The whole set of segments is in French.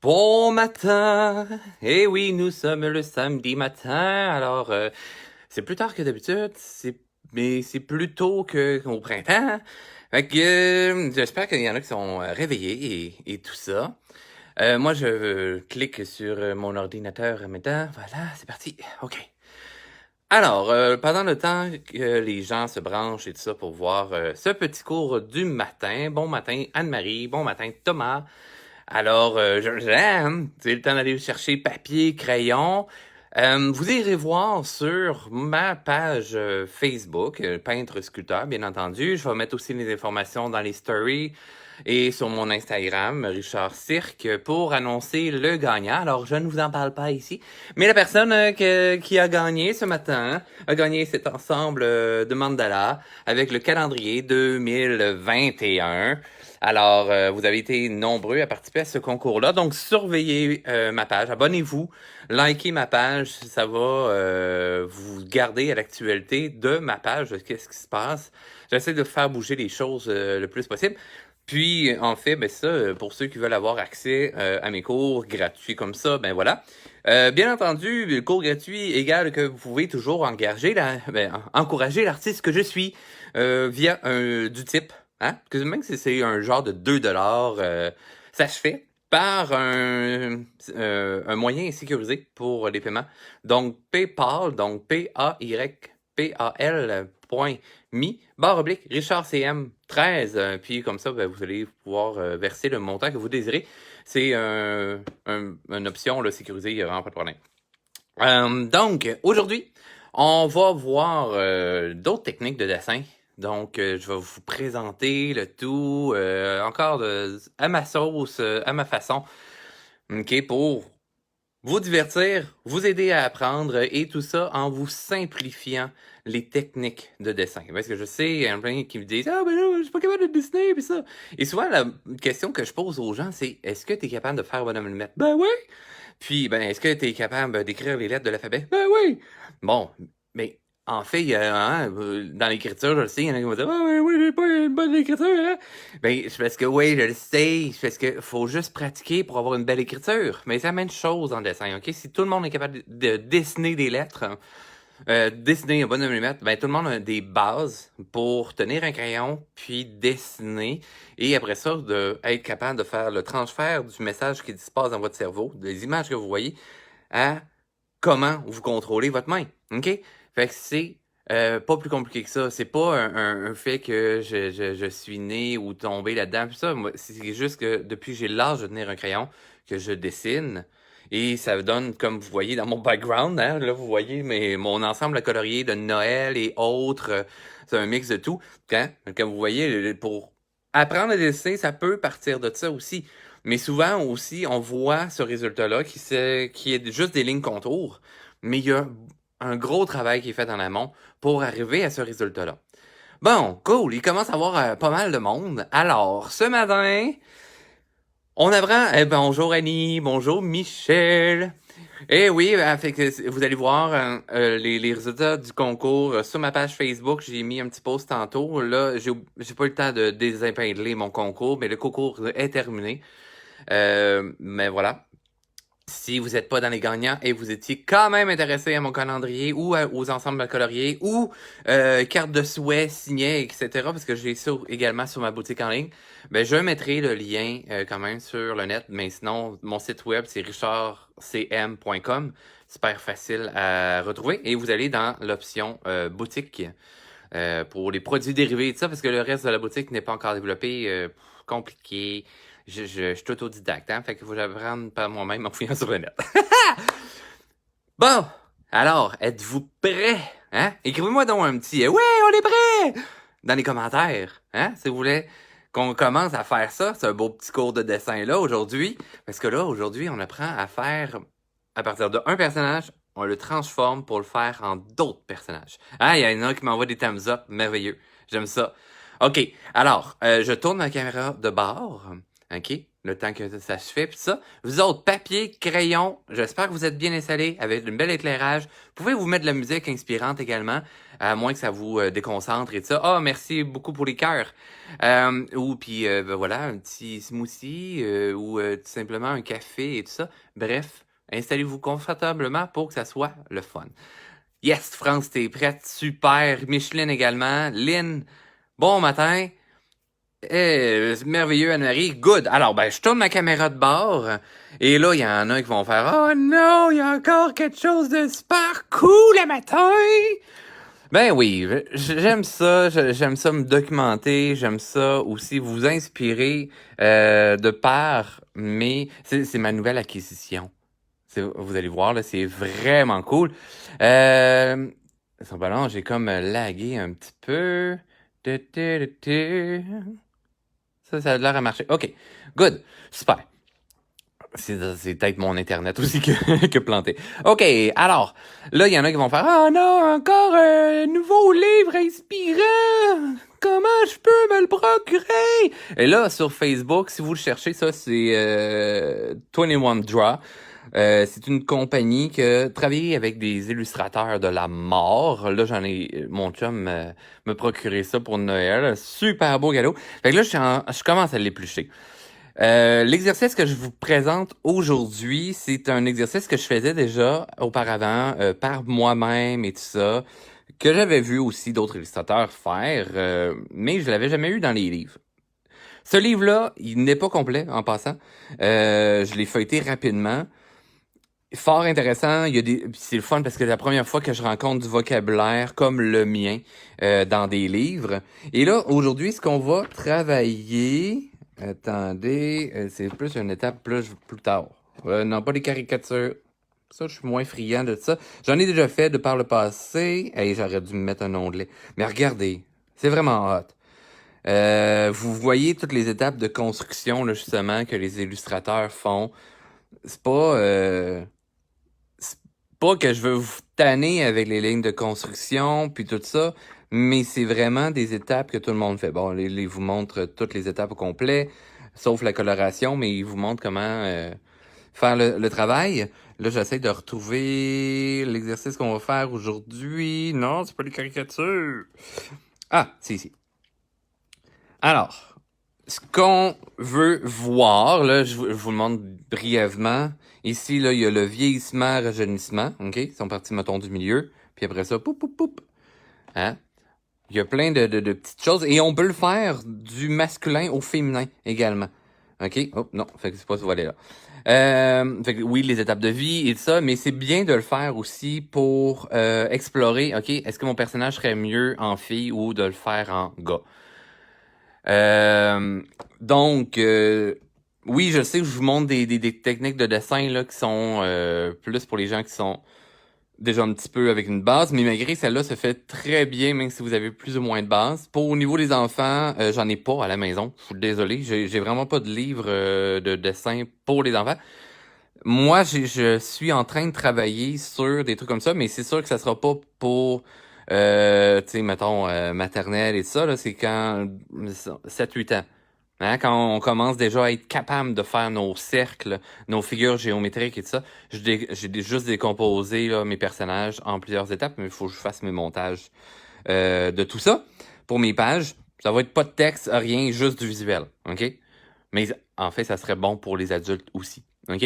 Bon matin! Eh oui, nous sommes le samedi matin, alors c'est plus tard que d'habitude, mais c'est plus tôt qu'au printemps. Fait que j'espère qu'il y en a qui sont réveillés et tout ça. Moi, je clique sur mon ordinateur maintenant. Voilà, c'est parti. OK. Alors, pendant le temps que les gens se branchent et tout ça pour voir ce petit cours du matin, bon matin Anne-Marie, bon matin Thomas. Alors, j'aime, c'est le temps d'aller chercher papier, crayon. Vous irez voir sur ma page Facebook, peintre sculpteur, bien entendu. Je vais mettre aussi les informations dans les stories et sur mon Instagram, Richard Cirque, pour annoncer le gagnant. Alors, je ne vous en parle pas ici, mais la personne qui a gagné ce matin a gagné cet ensemble de mandala avec le calendrier 2021. Alors, vous avez été nombreux à participer à ce concours-là. Donc, surveillez ma page, abonnez-vous, likez ma page, ça va vous garder à l'actualité de ma page, de qu'est-ce qui se passe. J'essaie de faire bouger les choses le plus possible. Puis, en fait, ben ça, pour ceux qui veulent avoir accès à mes cours gratuits comme ça, ben voilà. Bien entendu, le cours gratuit égale que vous pouvez toujours encourager l'artiste que je suis via du type. Hein? Parce que même si c'est un genre de 2$, ça se fait par un moyen sécurisé pour les paiements. Donc, PayPal, donc PayPal.me/Richard CM13. Puis comme ça, ben, vous allez pouvoir verser le montant que vous désirez. C'est une option là, sécurisée, il n'y a vraiment pas de problème. Donc, aujourd'hui, on va voir d'autres techniques de dessin. Donc, je vais vous présenter le tout encore à ma sauce, à ma façon, ok, pour vous divertir, vous aider à apprendre et tout ça en vous simplifiant les techniques de dessin. Parce que je sais, il y en a plein qui me disent ah ben là, je suis pas capable de dessiner puis ça. Et souvent la question que je pose aux gens c'est est-ce que tu es capable de faire bonhomme limette? Ben oui. Puis ben est-ce que tu es capable d'écrire les lettres de l'alphabet? Ben oui. Bon, mais en fait, dans l'écriture, je le sais, il y en a qui vont dire ah oui, j'ai pas une bonne écriture, hein? Ben, c'est parce que oui, je le sais, c'est parce que faut juste pratiquer pour avoir une belle écriture. Mais c'est la même chose en dessin, ok? Si tout le monde est capable de dessiner des lettres, dessiner un bonhomme limette, ben tout le monde a des bases pour tenir un crayon, puis dessiner, et après ça, être capable de faire le transfert du message qui se passe dans votre cerveau, des images que vous voyez, à comment vous contrôlez votre main, ok? Fait que c'est pas plus compliqué que ça. C'est pas un fait que je suis né ou tombé là-dedans. Puis ça, moi, c'est juste que depuis que j'ai l'âge de tenir un crayon, que je dessine. Et ça donne, comme vous voyez dans mon background, hein, là, vous voyez mon ensemble à colorier de Noël et autres. C'est un mix de tout. Comme vous voyez, pour apprendre à dessiner, ça peut partir de ça aussi. Mais souvent aussi, on voit ce résultat-là qui est juste des lignes contours. Mais il y a un gros travail qui est fait en amont pour arriver à ce résultat-là. Bon, cool, il commence à y avoir pas mal de monde. Alors, ce matin, on apprend... bonjour Annie, bonjour Michel. Eh oui, fait que vous allez voir les résultats du concours sur ma page Facebook. J'ai mis un petit post tantôt. Là, j'ai pas eu le temps de désépingler mon concours, mais le concours est terminé. Mais voilà. Si vous n'êtes pas dans les gagnants et vous étiez quand même intéressé à mon calendrier ou aux ensembles coloriés ou cartes de souhait signées, etc., parce que j'ai ça également sur ma boutique en ligne, ben je mettrai le lien quand même sur le net. Mais sinon, mon site web, c'est richardcm.com. Super facile à retrouver. Et vous allez dans l'option boutique pour les produits dérivés et tout ça, parce que le reste de la boutique n'est pas encore développé. Compliqué. Je suis autodidacte, hein? Fait qu'il faut que j'apprenne par moi-même en fouillant sur le net. Bon, alors, êtes-vous prêts? Hein? Écrivez-moi donc un petit ouais, on est prêts! Dans les commentaires, hein? Si vous voulez qu'on commence à faire ça, c'est un beau petit cours de dessin là aujourd'hui. Parce que là, aujourd'hui, on apprend à faire, à partir d'un personnage, on le transforme pour le faire en d'autres personnages. Ah, il y en a qui m'envoient des thumbs up, merveilleux. J'aime ça. OK, alors, je tourne ma caméra de bord. OK? Le temps que ça se fait, puis ça. Vous autres, papier, crayon, j'espère que vous êtes bien installés avec un bel éclairage. Vous pouvez vous mettre de la musique inspirante également, à moins que ça vous déconcentre et tout ça. Ah, merci beaucoup pour les cœurs. Ou puis, ben voilà, un petit smoothie ou tout simplement un café et tout ça. Bref, installez-vous confortablement pour que ça soit le fun. Yes, France, t'es prête? Super. Micheline également. Lynn, bon matin. C'est merveilleux, Anne-Marie. Good. Alors, ben, je tourne ma caméra de bord. Et là, il y en a qui vont faire Oh non, il y a encore quelque chose de super cool le matin. Ben oui, j'aime ça. J'aime ça me documenter. J'aime ça aussi vous inspirer de par c'est ma nouvelle acquisition. Vous allez voir, là, c'est vraiment cool. Son ballon, j'ai comme lagué un petit peu. Ça a l'air à marcher. OK. Good. Super. C'est peut-être mon Internet aussi que planté. OK. Alors, là, il y en a qui vont faire Ah non, encore un nouveau livre inspirant. Comment je peux me le procurer? Et là, sur Facebook, si vous le cherchez, ça, c'est 21 Draw. C'est une compagnie qui travaille avec des illustrateurs de la mort. Là, mon chum me procurait ça pour Noël. Super beau cadeau. Fait que là, je commence à l'éplucher. L'exercice que je vous présente aujourd'hui, c'est un exercice que je faisais déjà auparavant par moi-même et tout ça, que j'avais vu aussi d'autres illustrateurs faire, mais je l'avais jamais eu dans les livres. Ce livre-là, il n'est pas complet en passant. Je l'ai feuilleté rapidement. Fort intéressant, c'est le fun parce que c'est la première fois que je rencontre du vocabulaire comme le mien dans des livres. Et là, aujourd'hui, ce qu'on va travailler, attendez, c'est plus une étape plus tard. Non, pas des caricatures. Ça, je suis moins friand de ça. J'en ai déjà fait de par le passé. Hey, j'aurais dû me mettre un onglet. Mais regardez, c'est vraiment hot. Vous voyez toutes les étapes de construction, là, justement, que les illustrateurs font. C'est pas que je veux vous tanner avec les lignes de construction puis tout ça, mais c'est vraiment des étapes que tout le monde fait. Bon, il vous montre toutes les étapes au complet, sauf la coloration, mais il vous montre comment faire le travail. Là, j'essaie de retrouver l'exercice qu'on va faire aujourd'hui. Non, c'est pas les caricatures. Ah, c'est ici. Alors, ce qu'on veut voir, là, je vous le montre brièvement. Ici, là, il y a le vieillissement, rajeunissement, OK? Ils sont partis, mettons, du milieu. Puis après ça, poup, poup, poup. Hein? Il y a plein de petites choses. Et on peut le faire du masculin au féminin également. OK? Oh, non, fait que c'est pas ce volet-là. Fait que oui, les étapes de vie et tout ça, mais c'est bien de le faire aussi pour explorer, OK, est-ce que mon personnage serait mieux en fille ou de le faire en gars? Donc, oui, je sais que je vous montre des techniques de dessin là, qui sont plus pour les gens qui sont déjà un petit peu avec une base, mais malgré celle-là se fait très bien, même si vous avez plus ou moins de base. Pour au niveau des enfants, j'en ai pas à la maison. Je suis désolé, j'ai vraiment pas de livre de dessin pour les enfants. Moi, je suis en train de travailler sur des trucs comme ça, mais c'est sûr que ça sera pas pour tu sais, mettons, maternelle et tout ça, là, c'est quand 7-8 ans. Hein, quand on commence déjà à être capable de faire nos cercles, nos figures géométriques et tout ça, juste décomposé là, mes personnages en plusieurs étapes, mais il faut que je fasse mes montages de tout ça. Pour mes pages, ça va être pas de texte, rien, juste du visuel, OK? Mais en fait, ça serait bon pour les adultes aussi, OK?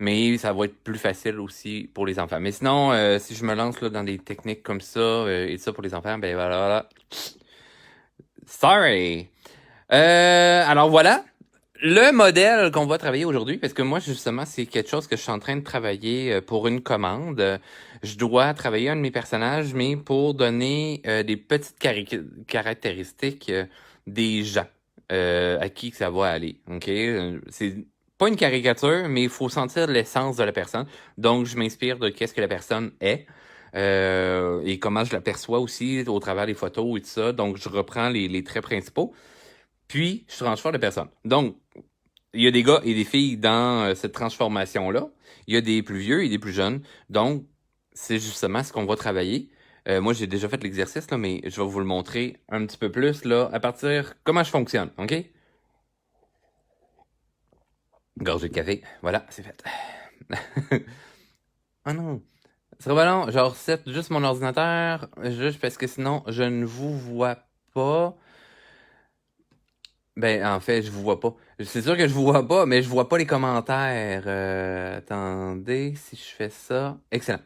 Mais ça va être plus facile aussi pour les enfants. Mais sinon, si je me lance là, dans des techniques comme ça et ça pour les enfants, ben voilà. Sorry! Alors voilà, le modèle qu'on va travailler aujourd'hui, parce que moi, justement, c'est quelque chose que je suis en train de travailler pour une commande. Je dois travailler un de mes personnages, mais pour donner des petites caractéristiques des gens à qui que ça va aller. OK? C'est pas une caricature, mais il faut sentir l'essence de la personne. Donc, je m'inspire de qu'est-ce que la personne est. Et comment je l'aperçois aussi au travers des photos et tout ça. Donc, je reprends les traits principaux. Puis, je transforme la personne. Donc, il y a des gars et des filles dans cette transformation-là. Il y a des plus vieux et des plus jeunes. Donc, c'est justement ce qu'on va travailler. Moi, j'ai déjà fait l'exercice, là, mais je vais vous le montrer un petit peu plus là, à partir comment je fonctionne, OK? Gorgée de café. Voilà, c'est fait. Ah non. Ce serait pas long. Je reset juste mon ordinateur. Juste parce que sinon, je ne vous vois pas. Ben, en fait, je vous vois pas. C'est sûr que je vous vois pas, mais je vois pas les commentaires. Attendez, si je fais ça. Excellent.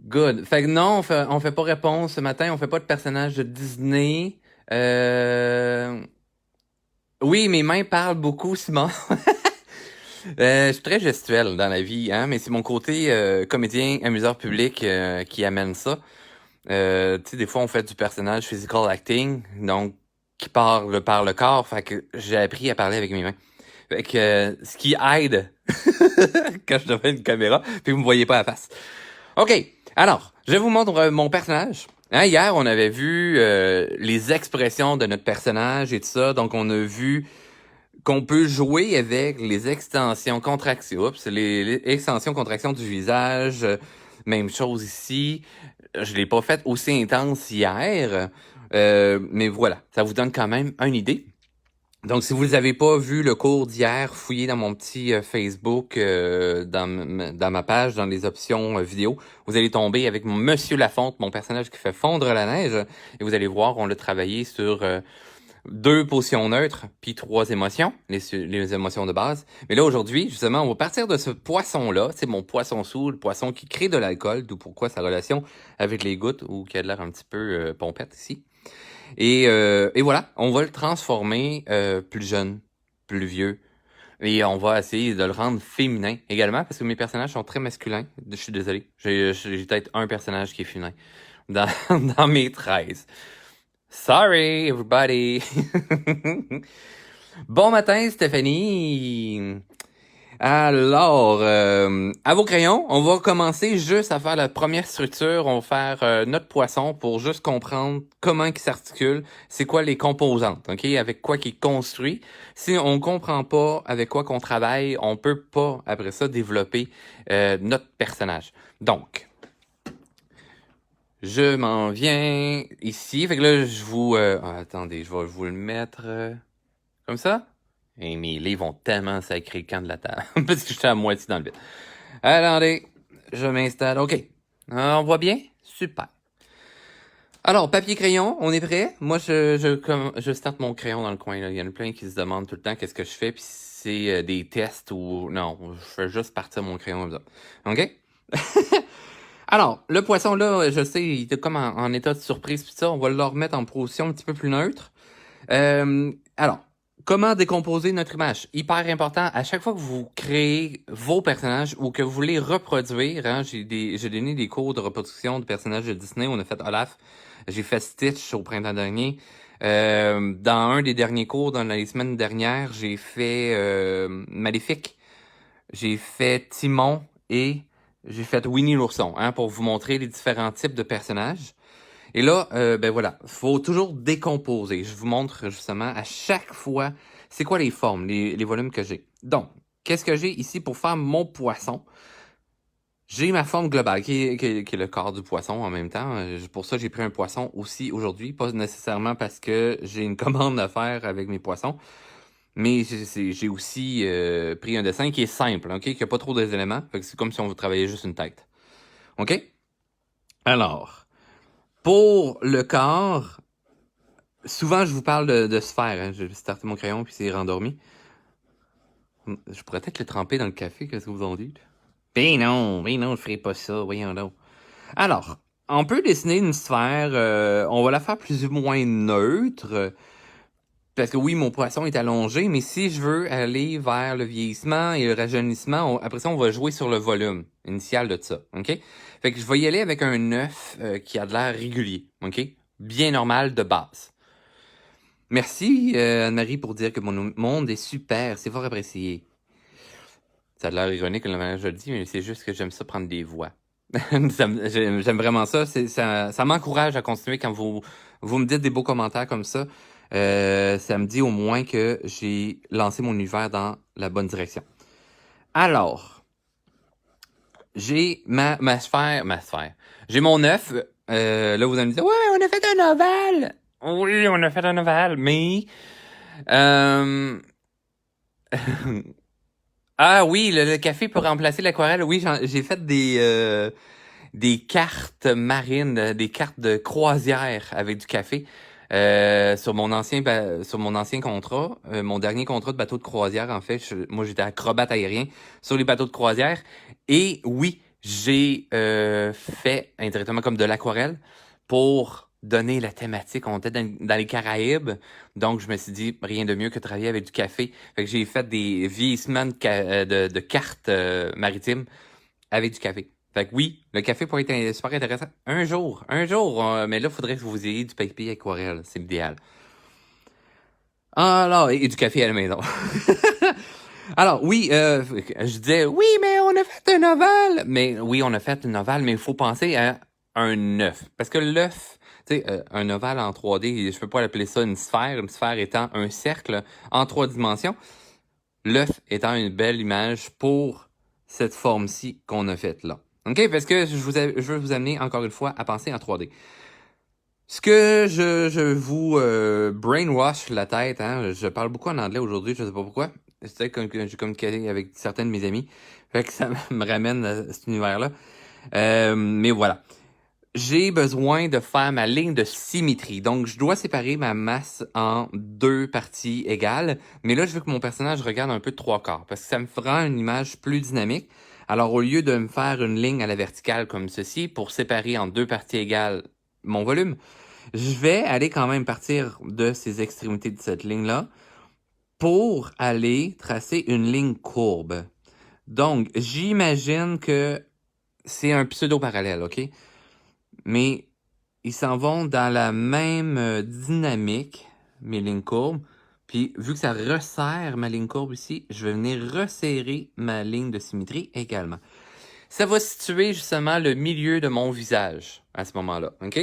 Good. Fait que non, on fait pas réponse ce matin. On fait pas de personnage de Disney. Euh... Oui, mes mains parlent beaucoup, Simon. Je suis très gestuel dans la vie, hein, mais c'est mon côté comédien, amuseur public qui amène ça. Tu sais, des fois, on fait du personnage physical acting, donc qui parle par le corps, fait que j'ai appris à parler avec mes mains. Fait que ce qui aide quand je devais une caméra, puis vous me voyez pas la face. OK, alors, je vous montre mon personnage. Hein, hier, on avait vu les expressions de notre personnage et tout ça, donc on a vu qu'on peut jouer avec les extensions contraction, oups, les extensions contraction du visage. Même chose ici. Je l'ai pas fait aussi intense hier, mais voilà, ça vous donne quand même une idée. Donc, si vous n'avez pas vu le cours d'hier, fouillez dans mon petit Facebook, dans ma page, dans les options vidéo. Vous allez tomber avec Monsieur Lafonte, mon personnage qui fait fondre la neige. Et vous allez voir, on l'a travaillé sur 2 potions neutres, puis 3 émotions, les émotions de base. Mais là, aujourd'hui, justement, on va partir de ce poisson-là. C'est mon poisson sous, le poisson qui crée de l'alcool, d'où pourquoi sa relation avec les gouttes, ou qui a l'air un petit peu pompette ici. Et voilà, on va le transformer plus jeune, plus vieux. Et on va essayer de le rendre féminin également, parce que mes personnages sont très masculins. Je suis désolé, j'ai peut-être un personnage qui est féminin dans, dans mes 13. Sorry, everybody. Bon matin, Stéphanie. Alors, à vos crayons, on va commencer juste à faire la première structure. On va faire notre poisson pour juste comprendre comment il s'articule, c'est quoi les composantes, ok, avec quoi il est construit. Si on comprend pas avec quoi qu'on travaille, on peut pas après ça développer notre personnage. Donc, je m'en viens ici. Fait que là, je vous... attendez, je vais vous le mettre comme ça. Et mes livres vont tellement sacré le camp de la table. Parce que j'étais à moitié dans le vide. Attendez, je m'installe. OK. On voit bien? Super. Alors, papier-crayon, on est prêt? Moi, je starte mon crayon dans le coin. Là. Il y en a plein qui se demandent tout le temps qu'est-ce que je fais. Puis c'est des tests ou... Non, je fais juste partir mon crayon comme ça. OK? Alors, le poisson, là, je sais, il est comme en état de surprise, puis ça, on va le remettre en position un petit peu plus neutre. Alors, comment décomposer notre image? Hyper important, à chaque fois que vous créez vos personnages ou que vous voulez reproduire, hein, j'ai donné des cours de reproduction de personnages de Disney, on a fait Olaf, j'ai fait Stitch au printemps dernier. Dans un des derniers cours, dans les semaines dernières, j'ai fait Maléfique, j'ai fait Timon et j'ai fait Winnie l'ourson, hein, pour vous montrer les différents types de personnages. Et là, ben voilà, faut toujours décomposer. Je vous montre justement à chaque fois, c'est quoi les formes, les volumes que j'ai. Donc, qu'est-ce que j'ai ici pour faire mon poisson? J'ai ma forme globale, qui est le corps du poisson en même temps. Pour ça, j'ai pris un poisson aussi aujourd'hui. Pas nécessairement parce que j'ai une commande à faire avec mes poissons, mais j'ai aussi pris un dessin qui est simple, ok? Qui n'a pas trop d'éléments. Fait que c'est comme si on vous travaillait juste une tête. OK? Alors, pour le corps, souvent je vous parle de sphère. Hein? J'ai starté mon crayon puis c'est rendormi. Je pourrais peut-être le tremper dans le café, qu'est-ce que vous en dites? Ben non, je ferai pas ça, voyons donc. Alors, on peut dessiner une sphère, on va la faire plus ou moins neutre, parce que oui, mon poisson est allongé, mais si je veux aller vers le vieillissement et le rajeunissement, après ça, on va jouer sur le volume initial de ça, ok? Fait que je vais y aller avec un œuf qui a de l'air régulier, ok? Bien normal de base. Merci, Anne-Marie, pour dire que mon monde est super, c'est fort apprécié. Ça a l'air ironique quand je le dis, mais c'est juste que j'aime ça prendre des voix. J'aime vraiment ça. Ça m'encourage à continuer quand vous me dites des beaux commentaires comme ça. Ça me dit au moins que j'ai lancé mon univers dans la bonne direction. Alors, j'ai ma sphère. J'ai mon œuf. Là, vous allez me dire, ouais, on a fait un ovale. Oui, on a fait un ovale, mais Ah oui, le café peut remplacer l'aquarelle. Oui, j'ai fait des cartes marines, des cartes de croisière avec du café. Sur mon ancien contrat, mon dernier contrat de bateau de croisière, en fait, moi j'étais acrobate aérien sur les bateaux de croisière. Et oui, j'ai fait indirectement comme de l'aquarelle pour donner la thématique. On était dans les Caraïbes, donc je me suis dit rien de mieux que travailler avec du café. Fait que j'ai fait des vieillissements de cartes maritimes avec du café. Fait que oui, le café pourrait être super intéressant. Un jour, mais là, il faudrait que vous ayez du papier aquarelle, c'est l'idéal. Alors, et du café à la maison. Alors, oui, je disais, oui, mais on a fait un ovale. Mais oui, on a fait un ovale, mais il faut penser à un œuf. Parce que l'œuf, tu sais, un ovale en 3D, je peux pas appeler ça une sphère étant un cercle en 3 dimensions. L'œuf étant une belle image pour cette forme-ci qu'on a faite là. OK? Parce que je veux vous amener encore une fois à penser en 3D. Ce que je vous brainwash la tête, hein, je parle beaucoup en anglais aujourd'hui, je sais pas pourquoi. C'est que j'ai communiqué avec certains de mes amis. Fait que ça me ramène à cet univers-là. Mais voilà. J'ai besoin de faire ma ligne de symétrie. Donc, je dois séparer ma masse en 2 parties égales. Mais là, je veux que mon personnage regarde un peu de 3/4 parce que ça me fera une image plus dynamique. Alors, au lieu de me faire une ligne à la verticale comme ceci pour séparer en 2 parties égales mon volume, je vais aller quand même partir de ces extrémités de cette ligne-là pour aller tracer une ligne courbe. Donc, j'imagine que c'est un pseudo-parallèle, OK? Mais ils s'en vont dans la même dynamique, mes lignes courbes. Puis, vu que ça resserre ma ligne courbe ici, je vais venir resserrer ma ligne de symétrie également. Ça va situer justement le milieu de mon visage à ce moment-là, OK?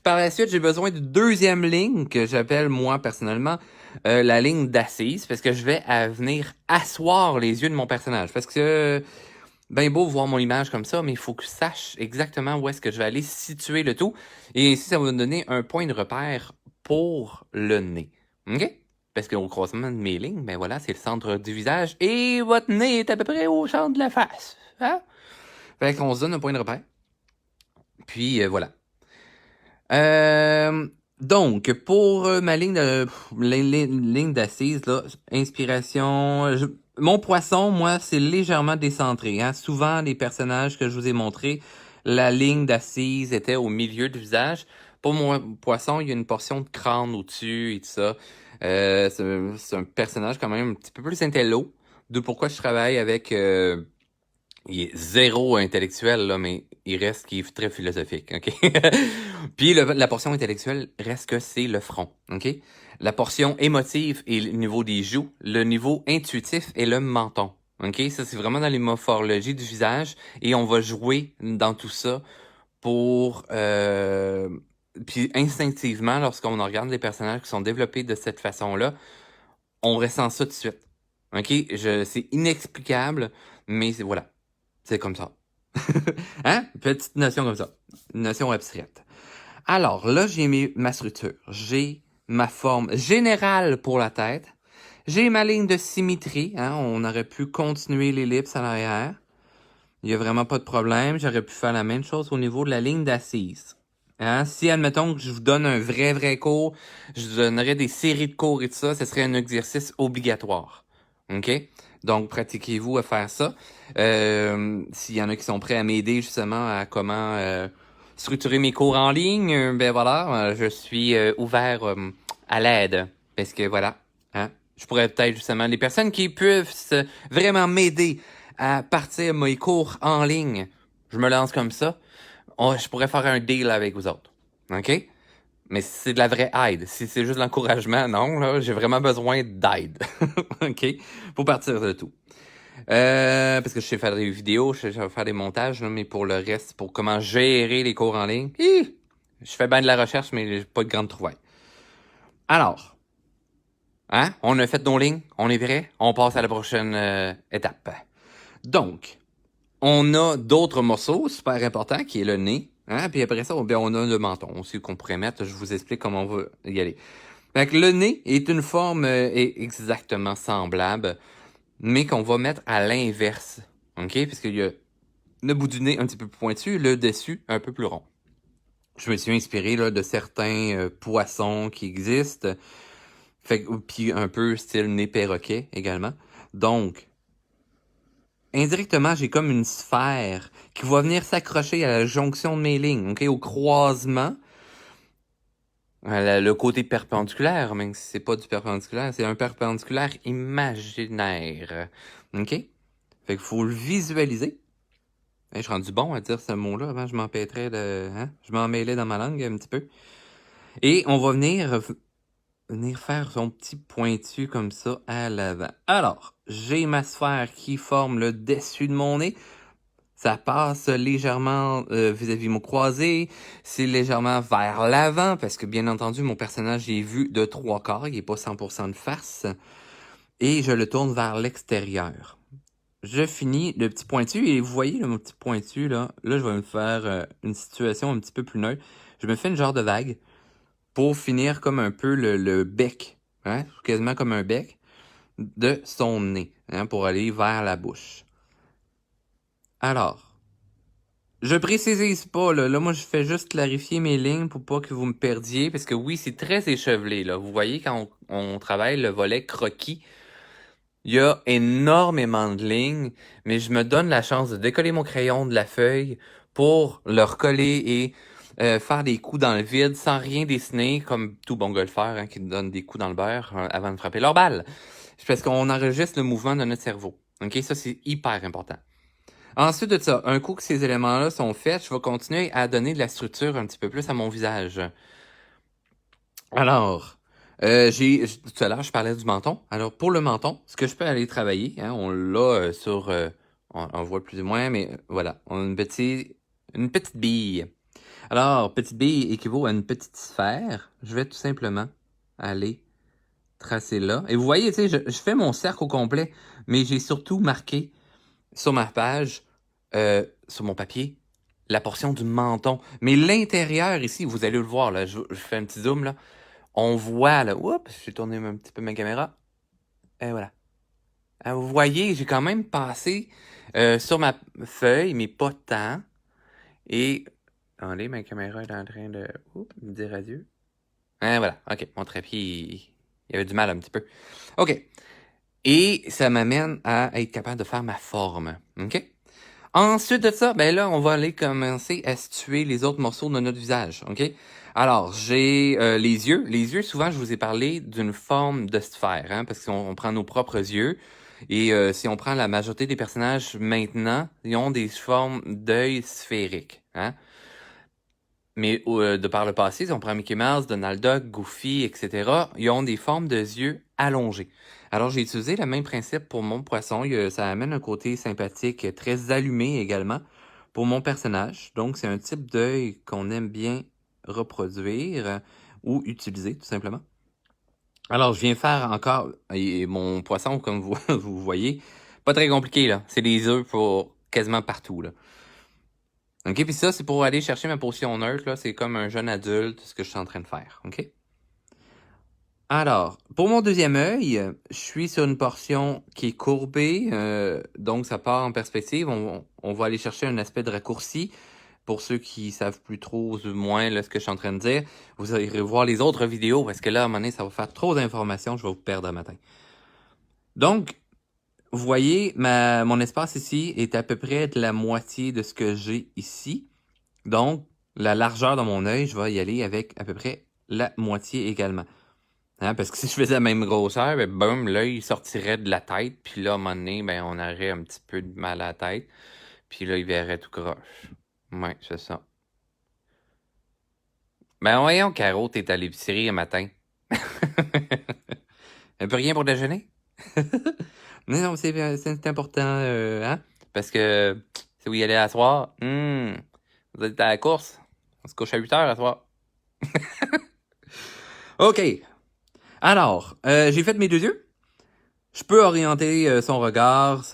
Par la suite, j'ai besoin de deuxième ligne que j'appelle moi personnellement la ligne d'assise parce que je vais venir asseoir les yeux de mon personnage. Parce que ben beau voir mon image comme ça, mais il faut que je sache exactement où est-ce que je vais aller situer le tout. Et ainsi, ça va me donner un point de repère pour le nez. OK? Parce qu'au croisement de mes lignes, ben voilà, c'est le centre du visage et votre nez est à peu près au centre de la face. Hein? Fait qu'on se donne un point de repère. Puis voilà. Donc, pour ma ligne d'assise, là, inspiration, mon poisson, moi, c'est légèrement décentré. Hein? Souvent, les personnages que je vous ai montrés, la ligne d'assise était au milieu du visage. Pour mon poisson, il y a une portion de crâne au-dessus et tout ça. C'est un personnage quand même un petit peu plus intello. D'où pourquoi je travaille avec... il est zéro intellectuel, là, mais il reste qui est très philosophique, OK? Puis la portion intellectuelle reste que c'est le front, OK? La portion émotive est le niveau des joues. Le niveau intuitif est le menton, OK? Ça, c'est vraiment dans les morphologies du visage. Et on va jouer dans tout ça pour... puis instinctivement, lorsqu'on regarde les personnages qui sont développés de cette façon-là, on ressent ça tout de suite. OK? C'est inexplicable, mais voilà. C'est comme ça. Hein? Petite notion comme ça. Une notion abstraite. Alors, là, j'ai ma structure. J'ai ma forme générale pour la tête. J'ai ma ligne de symétrie. Hein? On aurait pu continuer l'ellipse à l'arrière. Il n'y a vraiment pas de problème. J'aurais pu faire la même chose au niveau de la ligne d'assise. Hein? Si, admettons que je vous donne un vrai cours, je vous donnerais des séries de cours et tout ça, ce serait un exercice obligatoire. OK? Donc, pratiquez-vous à faire ça. S'il y en a qui sont prêts à m'aider justement à comment structurer mes cours en ligne, ben voilà, je suis ouvert à l'aide. Parce que voilà, hein, je pourrais peut-être justement, les personnes qui peuvent vraiment m'aider à partir mes cours en ligne, je me lance comme ça, je pourrais faire un deal avec vous autres. OK? Mais si c'est de la vraie aide, si c'est juste de l'encouragement, non, là, j'ai vraiment besoin d'aide. OK? Pour partir de tout. Parce que je sais faire des vidéos, je sais faire des montages, là, mais pour le reste, pour comment gérer les cours en ligne, je fais bien de la recherche, mais j'ai pas de grande trouvaille. Alors, hein? On a fait nos lignes, on est prêt, on passe à la prochaine étape. Donc, on a d'autres morceaux super importants qui est le nez. Hein? Puis après ça, bien, on a le menton aussi qu'on pourrait mettre. Je vous explique comment on va y aller. Fait que le nez est une forme exactement semblable mais qu'on va mettre à l'inverse. OK? Parce qu'il y a le bout du nez un petit peu plus pointu, le dessus un peu plus rond. Je me suis inspiré là, de certains poissons qui existent, puis un peu style nez perroquet également. Donc, indirectement, j'ai comme une sphère qui va venir s'accrocher à la jonction de mes lignes, OK, au croisement. Le côté perpendiculaire, même si c'est pas du perpendiculaire, c'est un perpendiculaire imaginaire. OK? Fait qu'il faut le visualiser. Hey, je suis rendu bon à dire ce mot-là. Avant, je m'empêtrais de... Hein? Je m'en mêlais dans ma langue un petit peu. Et on va venir faire son petit pointu comme ça à l'avant. Alors, j'ai ma sphère qui forme le dessus de mon nez. Ça passe légèrement vis-à-vis mon croisé. C'est légèrement vers l'avant parce que, bien entendu, mon personnage est vu de 3/4. Il n'est pas 100% de face. Et je le tourne vers l'extérieur. Je finis le petit pointu et vous voyez mon petit pointu là. Là, je vais me faire une situation un petit peu plus neutre. Je me fais une genre de vague pour finir comme un peu le bec, hein, quasiment comme un bec de son nez, hein, pour aller vers la bouche. Alors, je précise pas, là, moi je fais juste clarifier mes lignes pour pas que vous me perdiez, parce que oui, c'est très échevelé, là. Vous voyez, quand on travaille le volet croquis, il y a énormément de lignes, mais je me donne la chance de décoller mon crayon de la feuille pour le recoller et faire des coups dans le vide sans rien dessiner, comme tout bon golfeur hein, qui donne des coups dans le beurre avant de frapper leur balle. C'est parce qu'on enregistre le mouvement de notre cerveau. OK, ça c'est hyper important. Ensuite de ça, un coup que ces éléments-là sont faits, je vais continuer à donner de la structure un petit peu plus à mon visage. Alors, tout à l'heure, je parlais du menton. Alors, pour le menton, ce que je peux aller travailler, hein, on l'a on voit plus ou moins, mais voilà, on a une petite bille. Alors, petite bille équivaut à une petite sphère. Je vais tout simplement aller tracer là. Et vous voyez, tu sais, je fais mon cercle au complet, mais j'ai surtout marqué sur ma page, sur mon papier, la portion du menton. Mais l'intérieur ici, vous allez le voir, là, je fais un petit zoom, là. On voit, là, oups, j'ai tourné un petit peu ma caméra. Et voilà. Vous voyez, j'ai quand même passé sur ma feuille, mais pas tant. Et, attendez, ma caméra est en train de me dire adieu. Et voilà, ok, mon trépied, il y avait du mal un petit peu. Ok. Et ça m'amène à être capable de faire ma forme. OK? Ensuite de ça, ben là, on va aller commencer à situer les autres morceaux de notre visage. OK? Alors, j'ai les yeux. Les yeux, souvent, je vous ai parlé d'une forme de sphère, hein, parce qu'on prend nos propres yeux. Et si on prend la majorité des personnages maintenant, ils ont des formes d'œil sphériques. Hein? Mais de par le passé, si on prend Mickey Mouse, Donald Duck, Goofy, etc., ils ont des formes de yeux allongés. Alors, j'ai utilisé le même principe pour mon poisson. Ça amène un côté sympathique, très allumé également pour mon personnage. Donc, c'est un type d'œil qu'on aime bien reproduire ou utiliser, tout simplement. Alors, je viens faire encore et mon poisson, comme vous, vous voyez, pas très compliqué, là. C'est des œufs pour quasiment partout, là. OK, puis ça, c'est pour aller chercher ma potion neutre, là. C'est comme un jeune adulte, ce que je suis en train de faire, OK? Alors, pour mon deuxième œil, je suis sur une portion qui est courbée, donc ça part en perspective. On va aller chercher un aspect de raccourci. Pour ceux qui savent plus trop ou moins là, ce que je suis en train de dire, vous irez voir les autres vidéos, parce que là, à un moment donné, ça va faire trop d'informations, je vais vous perdre un matin. Donc, vous voyez, mon espace ici est à peu près de la moitié de ce que j'ai ici. Donc, la largeur de mon œil, je vais y aller avec à peu près la moitié également. Hein, parce que si je faisais la même grosseur, ben boum, l'œil sortirait de la tête, puis là, à un moment donné, ben, on aurait un petit peu de mal à la tête, puis là, il verrait tout croche. Ouais, c'est ça. Ben voyons, Caro, t'es à l'épicerie un matin. Un peu rien pour déjeuner? Mais non, c'est important, hein? Parce que c'est où y aller à soir. Vous êtes à la course. On se couche à 8 heures à soir. OK. Alors, j'ai fait mes deux yeux. Je peux orienter son regard.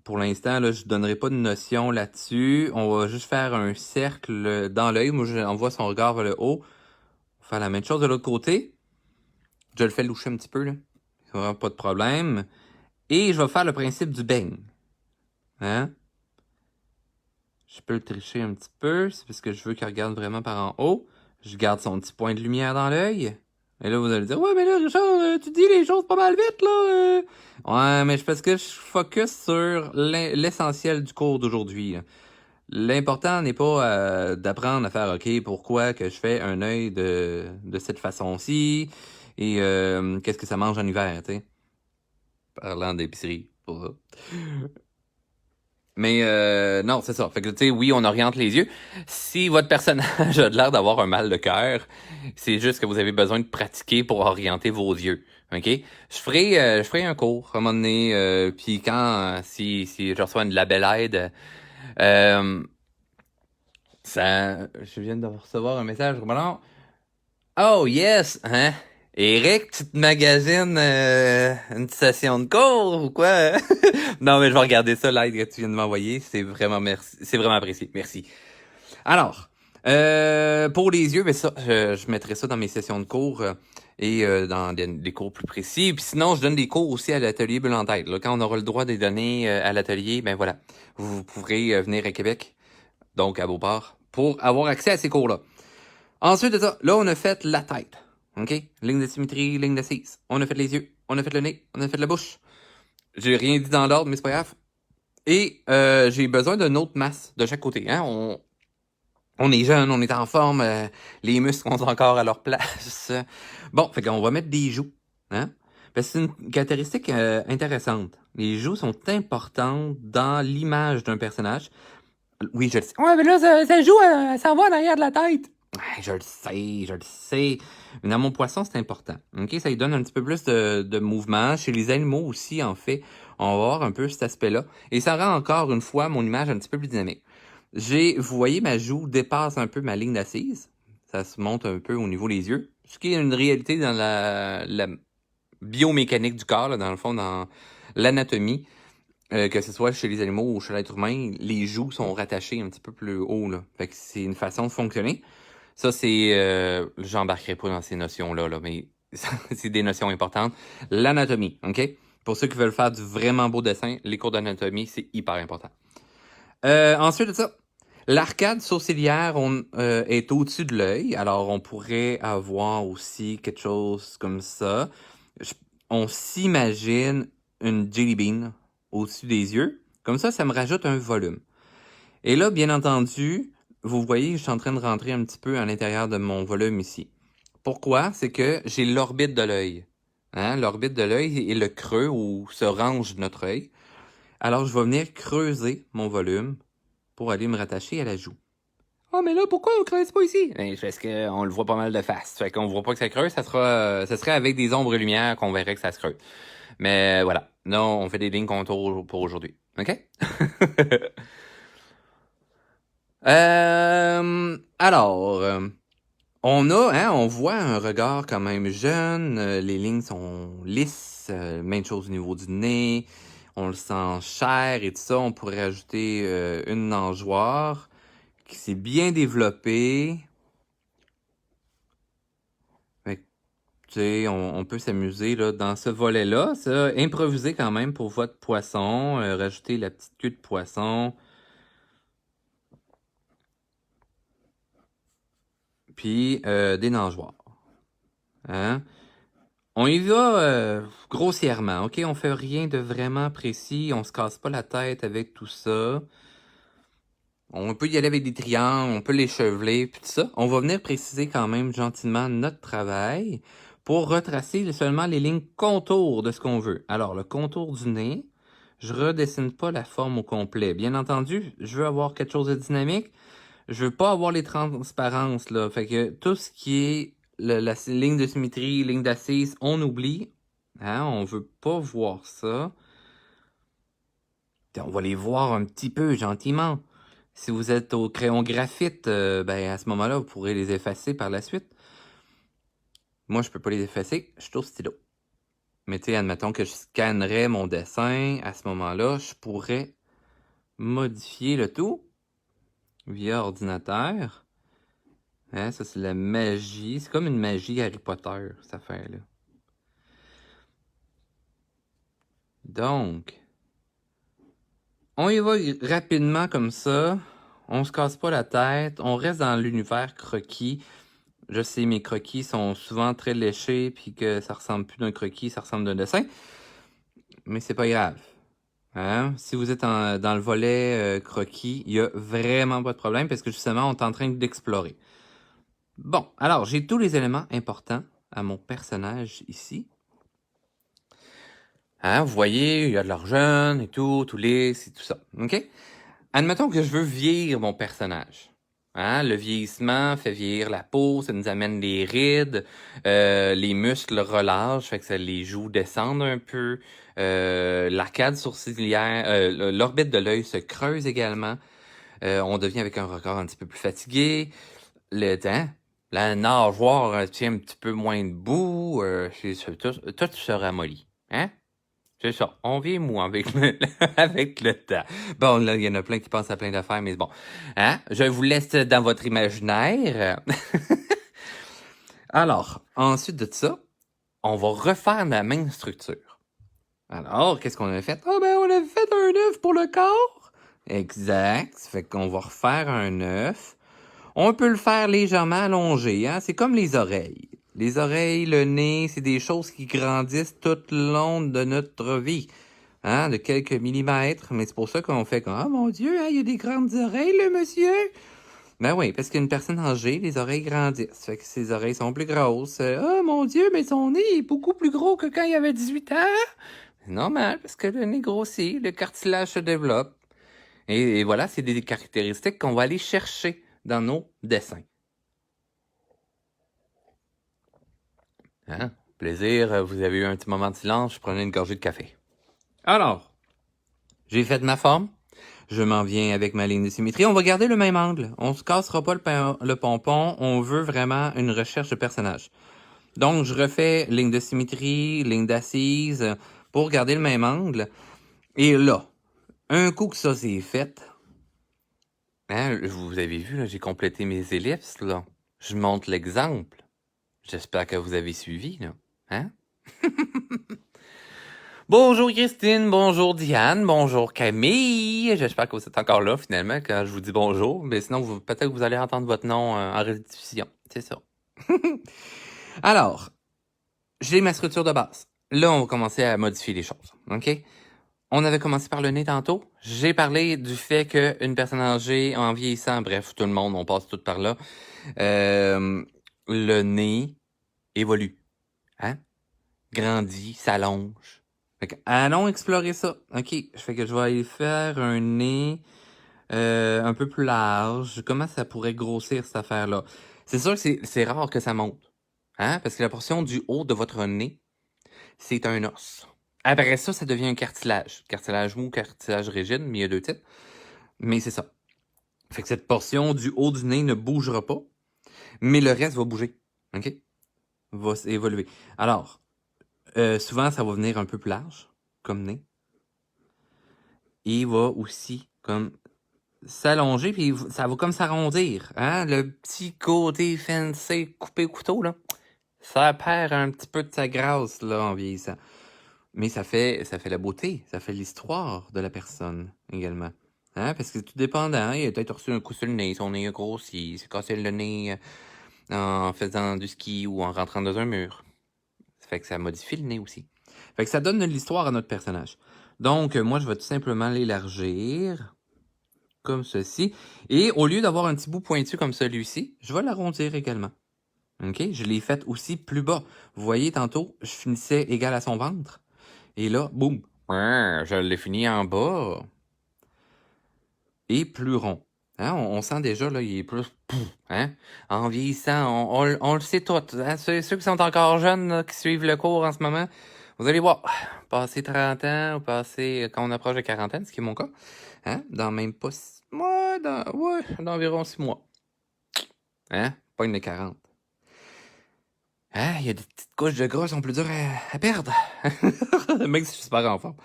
Pour l'instant, là, je donnerai pas de notion là-dessus. On va juste faire un cercle dans l'œil. Moi, j'envoie son regard vers le haut. On va faire la même chose de l'autre côté. Je le fais loucher un petit peu, là. Vraiment pas de problème. Et je vais faire le principe du beigne. Hein? Je peux le tricher un petit peu, c'est parce que je veux qu'il regarde vraiment par en haut. Je garde son petit point de lumière dans l'œil. Et là, vous allez dire, ouais, mais là, Richard, tu dis les choses pas mal vite, là. Ouais, mais parce que je focus sur l'essentiel du cours d'aujourd'hui. L'important n'est pas d'apprendre à faire, OK, pourquoi que je fais un œil de cette façon-ci, et qu'est-ce que ça mange en hiver, tu sais. Parlant d'épicerie, pour ça. Mais non, c'est ça. Fait que, tu sais, oui, on oriente les yeux. Si votre personnage a l'air d'avoir un mal de cœur, c'est juste que vous avez besoin de pratiquer pour orienter vos yeux. OK? Je ferai un cours à un moment donné, puis quand, si je reçois une label aide, euh, je viens de recevoir un message. Bon, oh, yes! Hein? Eric, tu te magasines une session de cours ou quoi? Non, mais je vais regarder ça, l'aide que tu viens de m'envoyer. C'est vraiment apprécié. Merci. Alors, pour les yeux, ben ça, je mettrai ça dans mes sessions de cours et dans des cours plus précis. Puis sinon, je donne des cours aussi à l'atelier Bulle en tête. Là, quand on aura le droit de les donner à l'atelier, ben voilà, vous pourrez venir à Québec, donc à Beauport, pour avoir accès à ces cours-là. Ensuite de ça, là, on a fait la tête. OK? Ligne de symétrie, ligne d'assise. On a fait les yeux, on a fait le nez, on a fait la bouche. J'ai rien dit dans l'ordre, mais c'est pas grave. Et j'ai besoin d'une autre masse de chaque côté. Hein? On est jeune, on est en forme, les muscles sont encore à leur place. Bon, fait qu'on va mettre des joues. Hein? Parce que c'est une caractéristique intéressante. Les joues sont importantes dans l'image d'un personnage. Oui, je le sais. Ouais, mais là, ça joue, ça va en arrière de la tête. Ouais, je le sais. Mais dans mon poisson, c'est important. OK? Ça lui donne un petit peu plus de mouvement. Chez les animaux aussi, en fait, on va voir un peu cet aspect-là. Et ça rend encore une fois mon image un petit peu plus dynamique. Vous voyez, ma joue dépasse un peu ma ligne d'assise. Ça se monte un peu au niveau des yeux. Ce qui est une réalité dans la biomécanique du corps, là, dans le fond, dans l'anatomie. Que ce soit chez les animaux ou chez l'être humain, les joues sont rattachées un petit peu plus haut, là. Fait que c'est une façon de fonctionner. Ça, j'embarquerai pas dans ces notions-là, là, mais c'est des notions importantes. L'anatomie, OK? Pour ceux qui veulent faire du vraiment beau dessin, les cours d'anatomie, c'est hyper important. Ensuite de ça, l'arcade sourcilière est au-dessus de l'œil. Alors, on pourrait avoir aussi quelque chose comme ça. On s'imagine une jelly bean au-dessus des yeux. Comme ça me rajoute un volume. Et là, bien entendu, vous voyez, je suis en train de rentrer un petit peu à l'intérieur de mon volume ici. Pourquoi? C'est que j'ai l'orbite de l'œil. Hein? L'orbite de l'œil est le creux où se range notre œil. Alors, je vais venir creuser mon volume pour aller me rattacher à la joue. Ah, mais là, pourquoi on creuse pas ici? Parce qu'on le voit pas mal de face. Fait qu'on voit pas que ça creuse, ça serait avec des ombres et lumières qu'on verrait que ça se creuse. Mais voilà. Non, on fait des lignes contours pour aujourd'hui. OK? Alors, on voit un regard quand même jeune. Les lignes sont lisses. Même chose au niveau du nez. On le sent cher et tout ça. On pourrait ajouter une nageoire qui s'est bien développée. Fait que, tu sais, on peut s'amuser là dans ce volet-là. Ça, improviser quand même pour votre poisson. Rajouter la petite queue de poisson. Puis des nageoires. Hein? On y va grossièrement, OK? On fait rien de vraiment précis, on se casse pas la tête avec tout ça. On peut y aller avec des triangles, on peut l'écheveler, puis tout ça. On va venir préciser quand même gentiment notre travail pour retracer seulement les lignes contours de ce qu'on veut. Alors, le contour du nez, je redessine pas la forme au complet. Bien entendu, je veux avoir quelque chose de dynamique. Je veux pas avoir les transparences, là. Fait que tout ce qui est la ligne de symétrie, ligne d'assise, on oublie. Hein? On veut pas voir ça. On va les voir un petit peu, gentiment. Si vous êtes au crayon graphite, ben à ce moment-là, vous pourrez les effacer par la suite. Moi, je peux pas les effacer, je suis au stylo. Mais tu sais, admettons que je scannerais mon dessin, à ce moment-là, je pourrais modifier le tout via ordinateur. Hein, ça, c'est la magie. C'est comme une magie Harry Potter, cette affaire-là. Donc, on y va rapidement comme ça. On se casse pas la tête. On reste dans l'univers croquis. Je sais, mes croquis sont souvent très léchés, puis que ça ressemble plus d'un croquis, ça ressemble d'un dessin. Mais c'est pas grave. Hein? Si vous êtes dans le volet croquis, il y a vraiment pas de problème parce que justement, on est en train d'explorer. Bon, alors, j'ai tous les éléments importants à mon personnage ici. Hein, vous voyez, il y a de l'argent et tout lisse et tout ça. OK? Admettons que je veux vieillir mon personnage. Hein? Le vieillissement fait vieillir la peau, ça nous amène les rides, les muscles relâchent, fait que ça, les joues descendent un peu, l'arcade sourcilière, l'orbite de l'œil se creuse également, on devient avec un regard un petit peu plus fatigué, le temps, la nageoire tient un petit peu moins debout, tout se ramollit. Hein? C'est ça, on vit mou avec avec le temps. Bon, là, il y en a plein qui pensent à plein d'affaires, mais bon. Hein? Je vous laisse dans votre imaginaire. Alors, ensuite de ça, on va refaire la même structure. Alors, qu'est-ce qu'on a fait? Ah ben, on a fait un œuf pour le corps. Exact. Ça fait qu'on va refaire un œuf. On peut le faire légèrement allongé, hein? C'est comme les oreilles. Les oreilles, le nez, c'est des choses qui grandissent tout le long de notre vie. Hein, de quelques millimètres, mais c'est pour ça qu'on fait comme « Ah, mon Dieu, hein, il y a des grandes oreilles, le monsieur! » Ben oui, parce qu'une personne âgée, les oreilles grandissent, fait que ses oreilles sont plus grosses. « Ah, mon Dieu, mais son nez est beaucoup plus gros que quand il avait 18 ans! » C'est normal, parce que le nez grossit, le cartilage se développe. Et voilà, c'est des caractéristiques qu'on va aller chercher dans nos dessins. Hein? Plaisir, vous avez eu un petit moment de silence, je prenais une gorgée de café. Alors, j'ai fait ma forme. Je m'en viens avec ma ligne de symétrie. On va garder le même angle. On se cassera pas le pompon. On veut vraiment une recherche de personnage. Donc, je refais ligne de symétrie, ligne d'assise pour garder le même angle. Et là, un coup que ça c'est fait, hein, vous avez vu, là, j'ai complété mes ellipses, là. Je montre l'exemple. J'espère que vous avez suivi, là. Hein? Bonjour Christine, bonjour Diane, bonjour Camille. J'espère que vous êtes encore là finalement quand je vous dis bonjour. Mais sinon, peut-être que vous allez entendre votre nom en rediffusion. C'est ça. Alors, j'ai ma structure de base. Là, on va commencer à modifier les choses. OK? On avait commencé par le nez tantôt. J'ai parlé du fait qu'une personne âgée, en vieillissant, bref, tout le monde, on passe tout par là, le nez évolue. Hein? Grandit, s'allonge. Fait que, allons explorer ça. OK, fait que je vais aller faire un nez un peu plus large. Comment ça pourrait grossir cette affaire-là? C'est sûr que c'est rare que ça monte. Hein? Parce que la portion du haut de votre nez, c'est un os. Après ça, ça devient un cartilage. Cartilage mou, cartilage rigide, mais il y a deux types. Mais c'est ça. Fait que cette portion du haut du nez ne bougera pas, mais le reste va bouger. OK? Va évoluer. Alors, souvent, ça va venir un peu plus large, comme nez. Et il va aussi comme s'allonger, puis ça va comme s'arrondir. Hein? Le petit côté fancy coupé au couteau, là, ça perd un petit peu de sa grâce là, en vieillissant. Mais ça fait la beauté, ça fait l'histoire de la personne également. Hein? Parce que c'est tout dépendant. Hein? Il a peut-être reçu un coup sur le nez, son nez a grossi, il s'est cassé le nez en faisant du ski ou en rentrant dans un mur. Ça fait que ça modifie le nez aussi. Fait que ça donne de l'histoire à notre personnage. Donc, moi, je vais tout simplement l'élargir comme ceci. Et au lieu d'avoir un petit bout pointu comme celui-ci, je vais l'arrondir également. OK? Je l'ai fait aussi plus bas. Vous voyez, tantôt, je finissais égal à son ventre. Et là, boum, je l'ai fini en bas. Et plus rond. Hein? On sent déjà, là, il est plus... Hein? En vieillissant, on le sait tout. Hein? Ceux qui sont encore jeunes, là, qui suivent le cours en ce moment, vous allez voir, passer 30 ans ou passer, quand on approche de quarantaine, ce qui est mon cas, hein? Dans même pas 6 mois, dans environ 6 mois. Hein? Pas une de 40. Hein? Il y a des petites couches de gras qui sont plus dures à perdre. Même si je suis super en forme.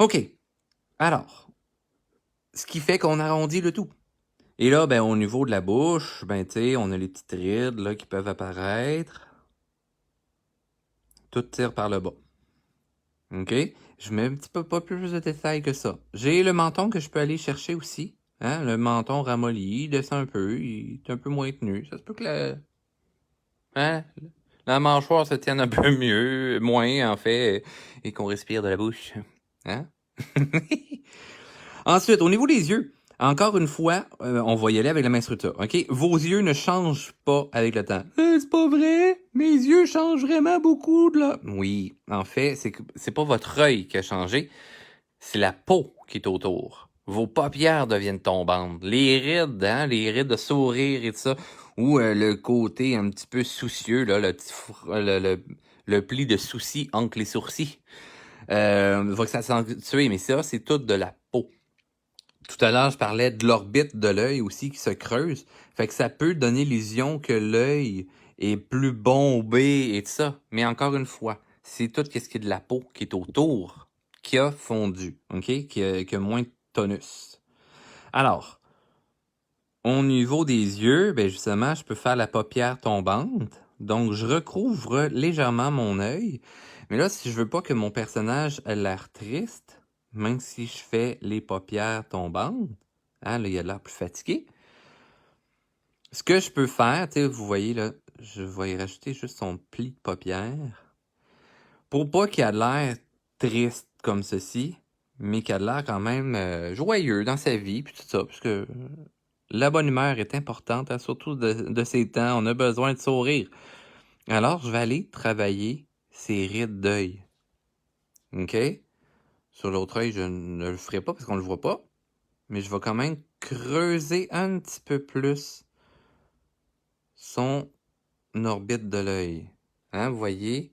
OK. Alors, ce qui fait qu'on arrondit le tout. Et là, ben, au niveau de la bouche, ben, tu sais, on a les petites rides, là, qui peuvent apparaître. Tout tire par le bas. OK? Je mets un petit peu pas plus de détails que ça. J'ai le menton que je peux aller chercher aussi. Hein? Le menton ramolli, il descend un peu, il est un peu moins tenu. Ça se peut que hein? La mâchoire se tienne un peu mieux, moins en fait, et qu'on respire de la bouche. Hein? Ensuite, au niveau des yeux, encore une fois, on va y aller avec la main structure, OK? Vos yeux ne changent pas avec le temps. C'est pas vrai? Mes yeux changent vraiment beaucoup, là. Oui, en fait, c'est pas votre œil qui a changé, c'est la peau qui est autour. Vos paupières deviennent tombantes. Les rides, hein, les rides de sourire et tout ça, ou le côté un petit peu soucieux, là, le pli de souci entre les sourcils, va que ça s'accentuer, mais ça, c'est tout de la peau. Tout à l'heure, je parlais de l'orbite de l'œil aussi qui se creuse. Fait que ça peut donner l'illusion que l'œil est plus bombé et tout ça. Mais encore une fois, c'est tout ce qui est de la peau qui est autour qui a fondu, OK? Qui a moins de tonus. Alors, au niveau des yeux, ben justement, je peux faire la paupière tombante. Donc, je recouvre légèrement mon œil. Mais là, si je veux pas que mon personnage ait l'air triste, même si je fais les paupières tombantes, hein, là, il a l'air plus fatigué. Ce que je peux faire, tu sais, vous voyez là, je vais y rajouter juste son pli de paupière. Pour pas qu'il ait l'air triste comme ceci, mais qu'il ait l'air quand même joyeux dans sa vie, puis tout ça, parce que la bonne humeur est importante, hein, surtout de ces temps, on a besoin de sourire. Alors, je vais aller travailler ses rides d'œil. OK? Sur l'autre œil, je ne le ferai pas parce qu'on ne le voit pas. Mais je vais quand même creuser un petit peu plus son orbite de l'œil. Hein, vous voyez?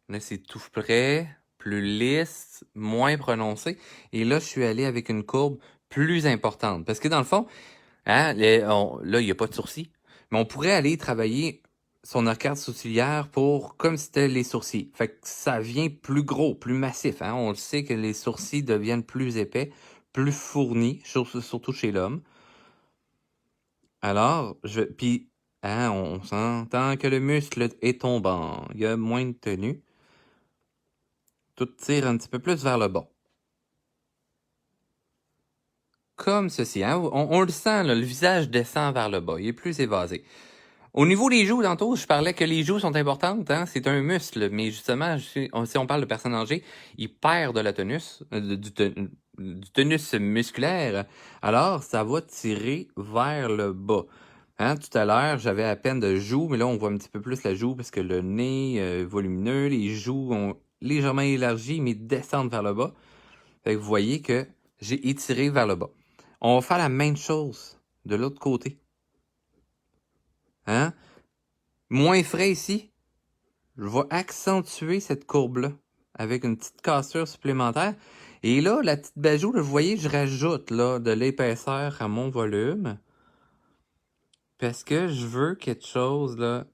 Là, c'est tout près, plus lisse, moins prononcé. Et là, je suis allé avec une courbe plus importante. Parce que dans le fond, hein, là, il n'y a pas de sourcils. Mais on pourrait aller travailler son arcade sourcilière pour comme si c'était les sourcils. Fait que ça vient plus gros, plus massif. Hein? On le sait que les sourcils deviennent plus épais, plus fournis, surtout chez l'homme. Alors, puis, hein, on s'entend que le muscle est tombant. Il y a moins de tenue. Tout tire un petit peu plus vers le bas. Comme ceci. Hein? On le sent, là, le visage descend vers le bas. Il est plus évasé. Au niveau des joues, tantôt, je parlais que les joues sont importantes. Hein? C'est un muscle. Mais justement, si on parle de personnes âgées, il perd de la tonus, du tonus musculaire. Alors, ça va tirer vers le bas. Hein, tout à l'heure, j'avais à peine de joues, mais là, on voit un petit peu plus la joue parce que le nez est volumineux, les joues ont légèrement élargi, mais descendent vers le bas. Fait que vous voyez que j'ai étiré vers le bas. On va faire la même chose de l'autre côté. Hein? Moins frais ici. Je vais accentuer cette courbe-là avec une petite cassure supplémentaire. Et là, la petite bajou, là, vous voyez, je rajoute là, de l'épaisseur à mon volume. Parce que je veux quelque chose là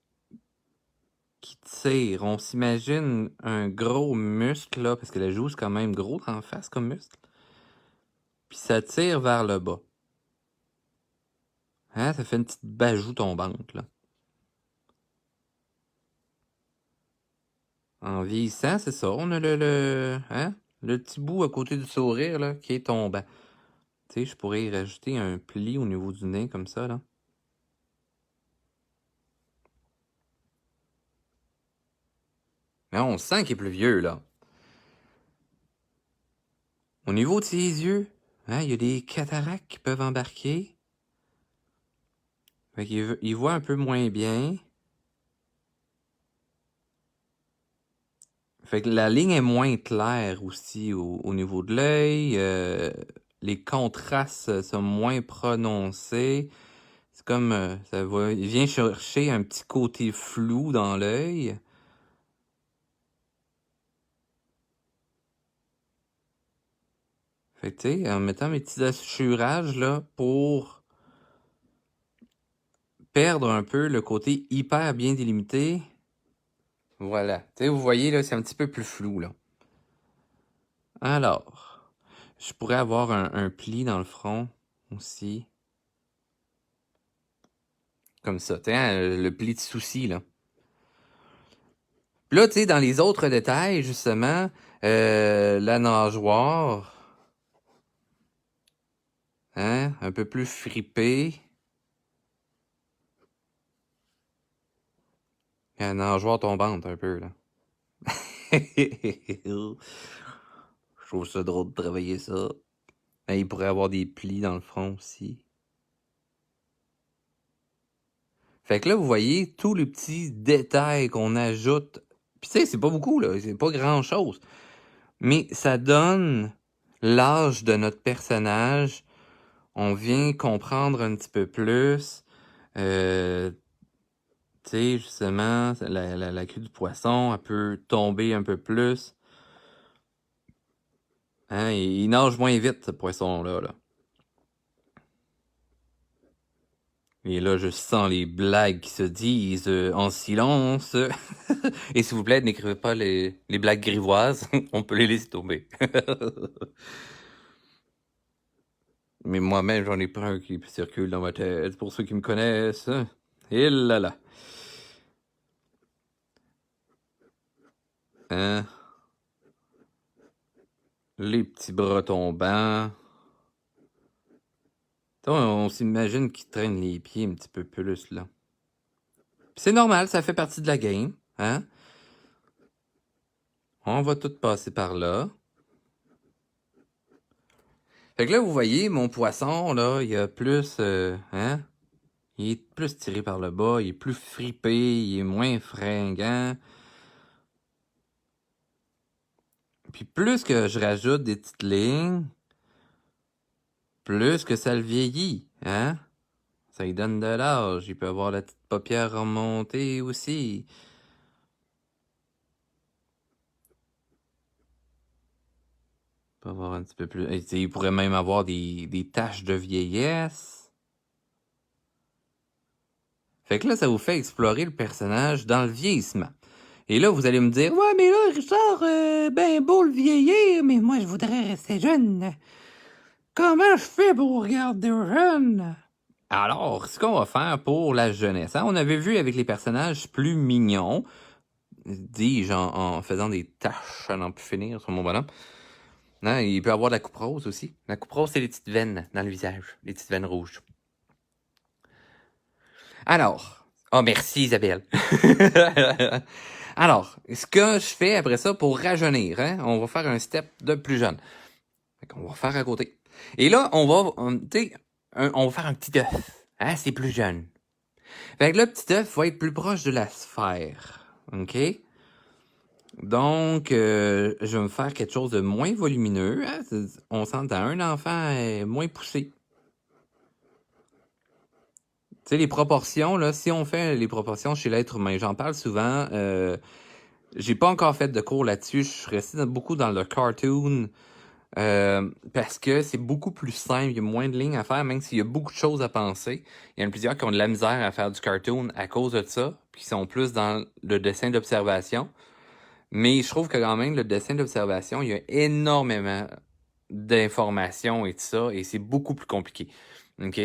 qui tire. On s'imagine un gros muscle là, parce que la joue c'est quand même gros en face comme muscle. Puis ça tire vers le bas. Hein, ça fait une petite bajou tombante là. En vieillissant, c'est ça. On a le petit bout à côté du sourire là, qui est tombant. Tu sais, je pourrais y rajouter un pli au niveau du nez comme ça là. Mais on sent qu'il est plus vieux là. Au niveau de ses yeux, hein, il y a des cataractes qui peuvent embarquer. Fait qu'il voit un peu moins bien. Fait que la ligne est moins claire aussi au niveau de l'œil. Les contrastes sont moins prononcés. C'est comme il vient chercher un petit côté flou dans l'œil. Fait que tu sais, en mettant mes petits assurages là pour perdre un peu le côté hyper bien délimité. Voilà. Tu sais, vous voyez là, c'est un petit peu plus flou là. Alors, je pourrais avoir un pli dans le front aussi. Comme ça, tu sais, le pli de souci, là. Puis là, tu sais, dans les autres détails, justement, La nageoire, hein, un peu plus fripée. La nageoire tombante un peu, là. Je trouve ça drôle de travailler ça. Mais il pourrait avoir des plis dans le front aussi. Fait que là, vous voyez tous les petits détails qu'on ajoute. Puis tu sais, c'est pas beaucoup, là. C'est pas grand-chose. Mais ça donne l'âge de notre personnage. On vient comprendre un petit peu plus. Tu sais, justement, la queue du poisson, elle peut tomber un peu plus. Hein, il nage moins vite, ce poisson-là, là. Et là, je sens les blagues qui se disent en silence. Et s'il vous plaît, n'écrivez pas les blagues grivoises. On peut les laisser tomber. Mais moi-même, j'en ai pas un qui circule dans ma tête. Pour ceux qui me connaissent. Et là là. Hein? Les petits bras tombants. On s'imagine qu'ils traînent les pieds un petit peu plus, là. C'est normal, ça fait partie de la game, hein? On va tout passer par là. Fait que là, vous voyez, mon poisson, là, il a plus, hein? Il est plus tiré par le bas, il est plus fripé, il est moins fringant. Puis plus que je rajoute des petites lignes, plus que ça le vieillit, hein? Ça lui donne de l'âge. Il peut avoir la petite paupière remontée aussi. Il peut avoir un petit peu plus... Il pourrait même avoir des taches de vieillesse. Fait que là, ça vous fait explorer le personnage dans le vieillissement. Et là, vous allez me dire, ouais, mais là, Richard, ben beau le vieillir, mais moi, je voudrais rester jeune. Comment je fais pour regarder jeune? Alors, ce qu'on va faire pour la jeunesse, hein, on avait vu avec les personnages plus mignons, dis-je en faisant des taches à n'en plus finir sur mon bonhomme. Hein, il peut avoir de la coupe rose aussi. La coupe rose, c'est les petites veines dans le visage, les petites veines rouges. Alors, oh merci Isabelle. Alors, ce que je fais après ça pour rajeunir, hein, on va faire un step de plus jeune. Fait qu'on va faire à côté. Et là, on va faire un petit œuf. Hein, c'est plus jeune. Fait que le petit œuf va être plus proche de la sphère. OK? Donc, je vais me faire quelque chose de moins volumineux. Hein? On s'entend un enfant moins poussé. Tu sais, les proportions, là, si on fait les proportions chez l'être humain, j'en parle souvent. J'ai pas encore fait de cours là-dessus. Je suis resté beaucoup dans le cartoon. Parce que c'est beaucoup plus simple, il y a moins de lignes à faire, même s'il y a beaucoup de choses à penser. Il y en a plusieurs qui ont de la misère à faire du cartoon à cause de ça, puis qui sont plus dans le dessin d'observation. Mais je trouve que quand même, le dessin d'observation, il y a énormément d'informations et tout ça, et c'est beaucoup plus compliqué. OK?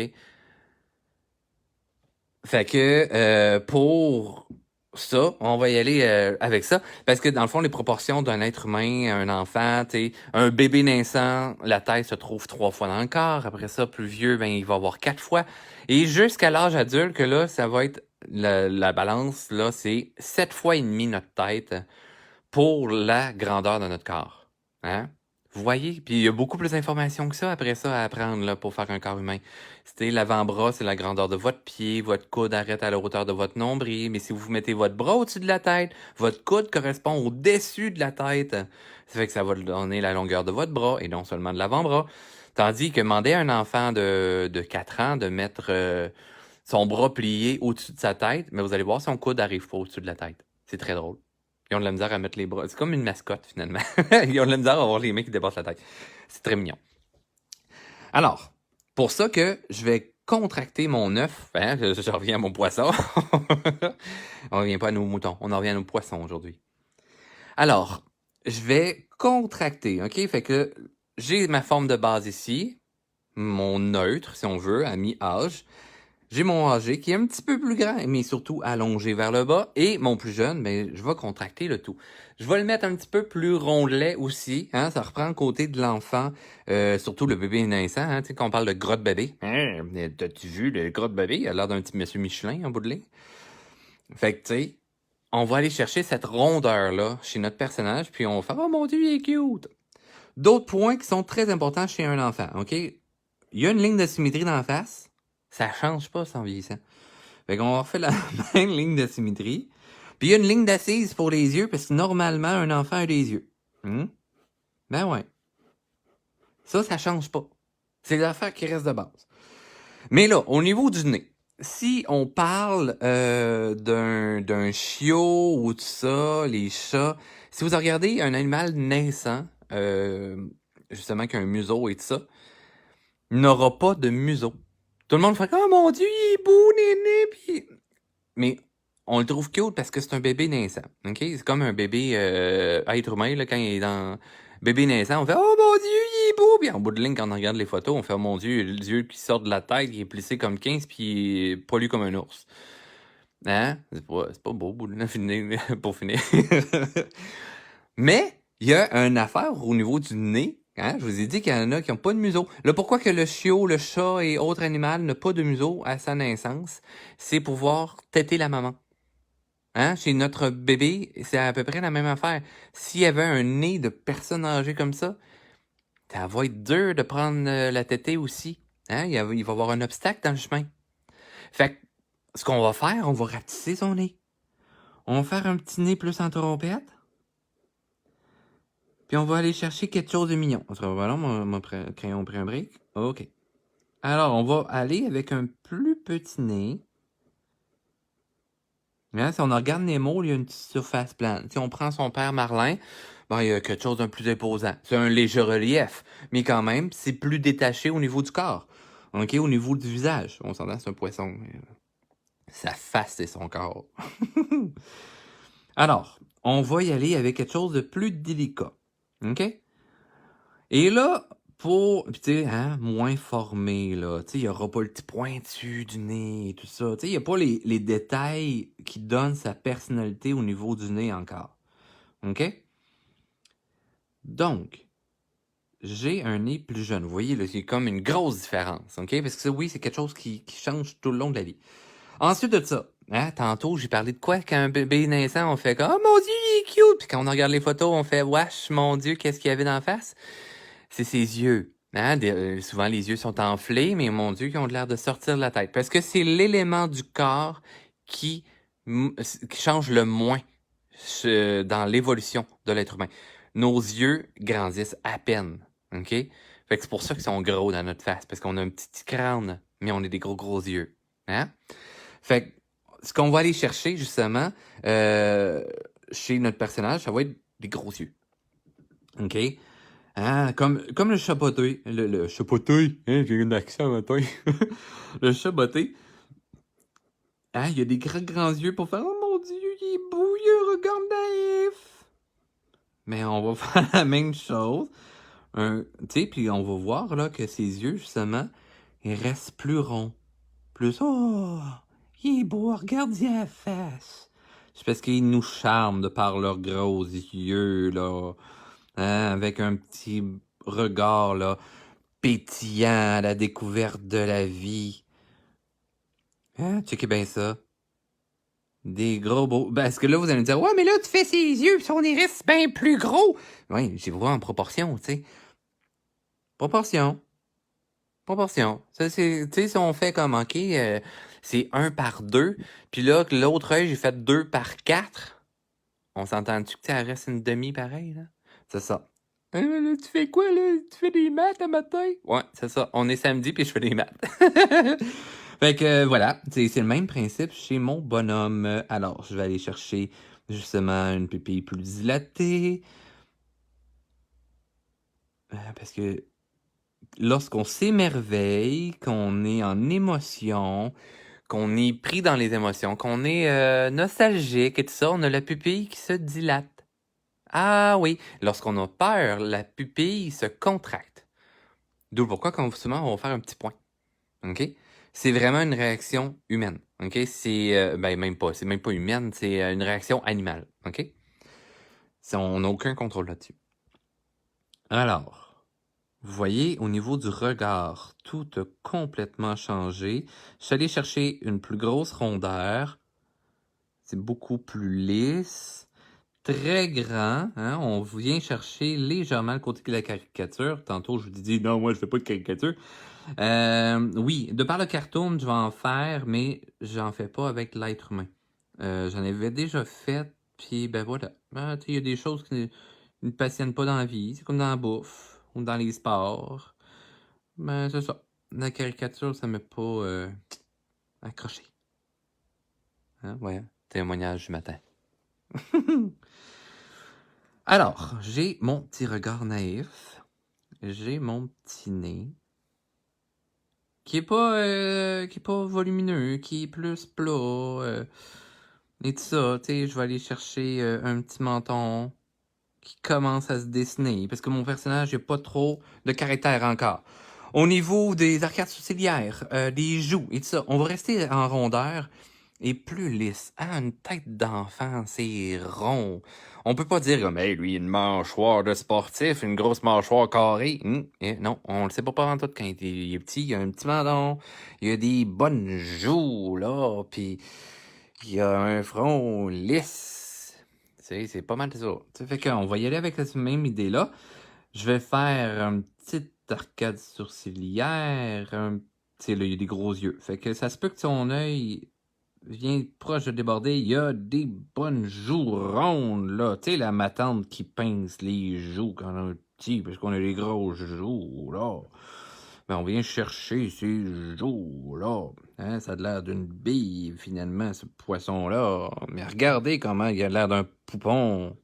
Fait que pour ça, on va y aller avec ça. Parce que dans le fond, les proportions d'un être humain, un enfant, un bébé naissant, la tête se trouve 3 fois dans le corps. Après ça, plus vieux, ben il va avoir 4 fois. Et jusqu'à l'âge adulte, que là, ça va être la balance, là, c'est 7 fois et demi notre tête pour la grandeur de notre corps. Hein? Vous voyez? Puis il y a beaucoup plus d'informations que ça après ça à apprendre là, pour faire un corps humain. C'était l'avant-bras, c'est la grandeur de votre pied, votre coude arrête à la hauteur de votre nombril, mais si vous mettez votre bras au-dessus de la tête, votre coude correspond au-dessus de la tête. Ça fait que ça va donner la longueur de votre bras et non seulement de l'avant-bras. Tandis que demander à un enfant de 4 ans de mettre son bras plié au-dessus de sa tête, mais vous allez voir, son coude arrive pas au-dessus de la tête. C'est très drôle. Ils ont de la misère à mettre les bras. C'est comme une mascotte, finalement. Ils ont de la misère à avoir les mains qui dépassent la tête. C'est très mignon. Alors, pour ça que je vais contracter mon œuf. Hein, je reviens à mon poisson. On revient pas à nos moutons. On en revient à nos poissons aujourd'hui. Alors, je vais contracter. OK? Fait que j'ai ma forme de base ici. Mon neutre, si on veut, à mi-âge. J'ai mon âgé qui est un petit peu plus grand, mais surtout allongé vers le bas. Et mon plus jeune, ben, je vais contracter le tout. Je vais le mettre un petit peu plus rondelet aussi. Hein, ça reprend le côté de l'enfant, surtout le bébé naissant. Hein, tu sais, quand on parle de grotte bébé. Hein, t'as-tu vu le grotte bébé? Il a l'air d'un petit monsieur Michelin en bout de ligne. Fait que, tu sais, on va aller chercher cette rondeur-là chez notre personnage, puis on va faire « Oh mon Dieu, il est cute! » D'autres points qui sont très importants chez un enfant, OK? Il y a une ligne de symétrie dans la face. Ça change pas sans vieillissant. Fait qu'on va refaire la même ligne de symétrie. Puis il y a une ligne d'assise pour les yeux, parce que normalement, un enfant a des yeux. Ben ouais. Ça change pas. C'est l'affaire qui reste de base. Mais là, au niveau du nez, si on parle d'un chiot ou de ça, les chats, si vous regardez un animal naissant, justement qui a un museau et tout ça, n'aura pas de museau. Tout le monde fait « Oh mon Dieu, il est beau, néné! » Puis... Mais on le trouve cute parce que c'est un bébé naissant. OK? C'est comme un bébé être humain, là, quand il est dans... Bébé naissant, on fait « Oh mon Dieu, il est beau! » Puis en bout de ligne, quand on regarde les photos, on fait « Oh mon Dieu, les yeux qui sortent de la tête, il est plissé comme 15, puis il est poilu comme un ours. » Hein? C'est pas beau, bout de ligne, pour finir. Mais, il y a une affaire au niveau du nez. Hein? Je vous ai dit qu'il y en a qui n'ont pas de museau. Là, pourquoi que le chiot, le chat et autres animaux n'ont pas de museau à sa naissance? C'est pour pouvoir téter la maman. Hein? Chez notre bébé, c'est à peu près la même affaire. S'il y avait un nez de personne âgée comme ça va être dur de prendre la tétée aussi. Hein? Il va y avoir un obstacle dans le chemin. Fait que, ce qu'on va faire, on va rapetisser son nez. On va faire un petit nez plus en trompette. Puis on va aller chercher quelque chose de mignon. On se revoit mon crayon pris un break. OK. Alors, on va aller avec un plus petit nez. Hein, si on regarde Nemo, il y a une petite surface plane. Si on prend son père Marlin, ben, il y a quelque chose d'un plus imposant. C'est un léger relief, mais quand même, c'est plus détaché au niveau du corps. OK, au niveau du visage. On s'entend, c'est un poisson. Sa face, c'est son corps. Alors, on va y aller avec quelque chose de plus délicat. OK? Et là, pour, tu sais, hein, moins formé, là, tu sais, il n'y aura pas le petit pointu du nez et tout ça. Tu sais, il n'y a pas les détails qui donnent sa personnalité au niveau du nez encore. OK? Donc, j'ai un nez plus jeune. Vous voyez, là, c'est comme une grosse différence. OK? Parce que ça, oui, c'est quelque chose qui change tout le long de la vie. Ensuite de ça, hein, tantôt, j'ai parlé de quoi? Quand un bébé naissant, on fait comme « Oh mon Dieu, il est cute! » Puis quand on regarde les photos, on fait « Wesh, mon Dieu, qu'est-ce qu'il y avait dans la face? » C'est ses yeux. Hein? Souvent, les yeux sont enflés, mais mon Dieu, ils ont l'air de sortir de la tête. Parce que c'est l'élément du corps qui change le moins dans l'évolution de l'être humain. Nos yeux grandissent à peine. OK? Fait que c'est pour ça qu'ils sont gros dans notre face. Parce qu'on a un petit crâne, mais on a des gros yeux. Hein? Fait que ce qu'on va aller chercher, justement, chez notre personnage, ça va être des gros yeux. OK? Ah, comme le chapoté. Le chapoté. Hein, j'ai un accent matin. Le chapoté. Ah, il y a des grands yeux pour faire « Oh mon Dieu, il est beau, il a un regard naïf. » Mais on va faire la même chose. Tu sais, puis on va voir là que ses yeux, justement, ils restent plus ronds. Plus « Oh, il est beau, regarde-y la face. » C'est parce qu'ils nous charment de par leurs gros yeux, là. Hein, avec un petit regard, là, pétillant à la découverte de la vie. Hein, checkez bien ça. Des gros beaux... Parce que là, vous allez me dire, ouais, mais là, tu fais ses yeux, son iris, c'est bien plus gros. Oui, j'y vois en proportion, tu sais. Proportion. Ça, c'est, tu sais, si on fait comme, OK, c'est 1 par 2, puis là, l'autre œil, j'ai fait 2 par 4. On s'entend-tu que ça reste une demi pareil, là? C'est ça. Là, tu fais quoi, là? Tu fais des maths à matin? Ouais, c'est ça. On est samedi, puis je fais des maths. Fait que, voilà, c'est le même principe chez mon bonhomme. Alors, je vais aller chercher, justement, une pupille plus dilatée. Parce que lorsqu'on s'émerveille, qu'on est en émotion, qu'on est pris dans les émotions, qu'on est nostalgique et tout ça, on a la pupille qui se dilate. Ah oui, lorsqu'on a peur, la pupille se contracte. D'où pourquoi, quand souvent, on va faire un petit point. OK? c'est vraiment une réaction humaine, OK? C'est, ben, même pas, c'est même pas humaine, c'est une réaction animale, OK? On n'a aucun contrôle là-dessus. Alors, vous voyez, au niveau du regard, tout a complètement changé. Je suis allé chercher une plus grosse rondeur. C'est beaucoup plus lisse, très grand. Hein? On vient chercher légèrement le côté de la caricature. Tantôt, je vous dis, non, moi, je fais pas de caricature. Oui, de par le cartoon, je vais en faire, mais j'en fais pas avec l'être humain. J'en avais déjà fait, puis ben voilà. Ben, tu sais, il y a des choses qui ne me passionnent pas dans la vie. C'est comme dans la bouffe ou dans les sports. Ben, c'est ça. La caricature, ça m'a pas accroché. Hein? Ouais, témoignage du matin. Alors, j'ai mon petit regard naïf. J'ai mon petit nez. Qui est pas volumineux, qui est plus plat. Et tout ça, tu sais, je vais aller chercher un petit menton qui commence à se dessiner. Parce que mon personnage n'a pas trop de caractère encore. Au niveau des arcades sourcilières, des joues et tout ça, on va rester en rondeur et plus lisse. Ah, une tête d'enfant, c'est rond. On peut pas dire comme, hey, lui, une mâchoire de sportif, une grosse mâchoire carrée. Non, on le sait pas en tout quand il est petit. Il y a un petit menton, il y a des bonnes joues, là, puis il y a un front lisse. C'est pas mal ça. Ça fait qu'on va y aller avec cette même idée-là. Je vais faire une petite arcade sourcilière. Tu sais, là, il y a des gros yeux. Fait que ça se peut que son œil vient proche de déborder. Il y a des bonnes joues rondes, là. Tu sais, la matante qui pince les joues quand on est petit, parce qu'on a des grosses joues, là. Ben, on vient chercher ces joues-là. Hein, ça a l'air d'une bille, finalement, ce poisson-là. Mais regardez comment il a l'air d'un poupon.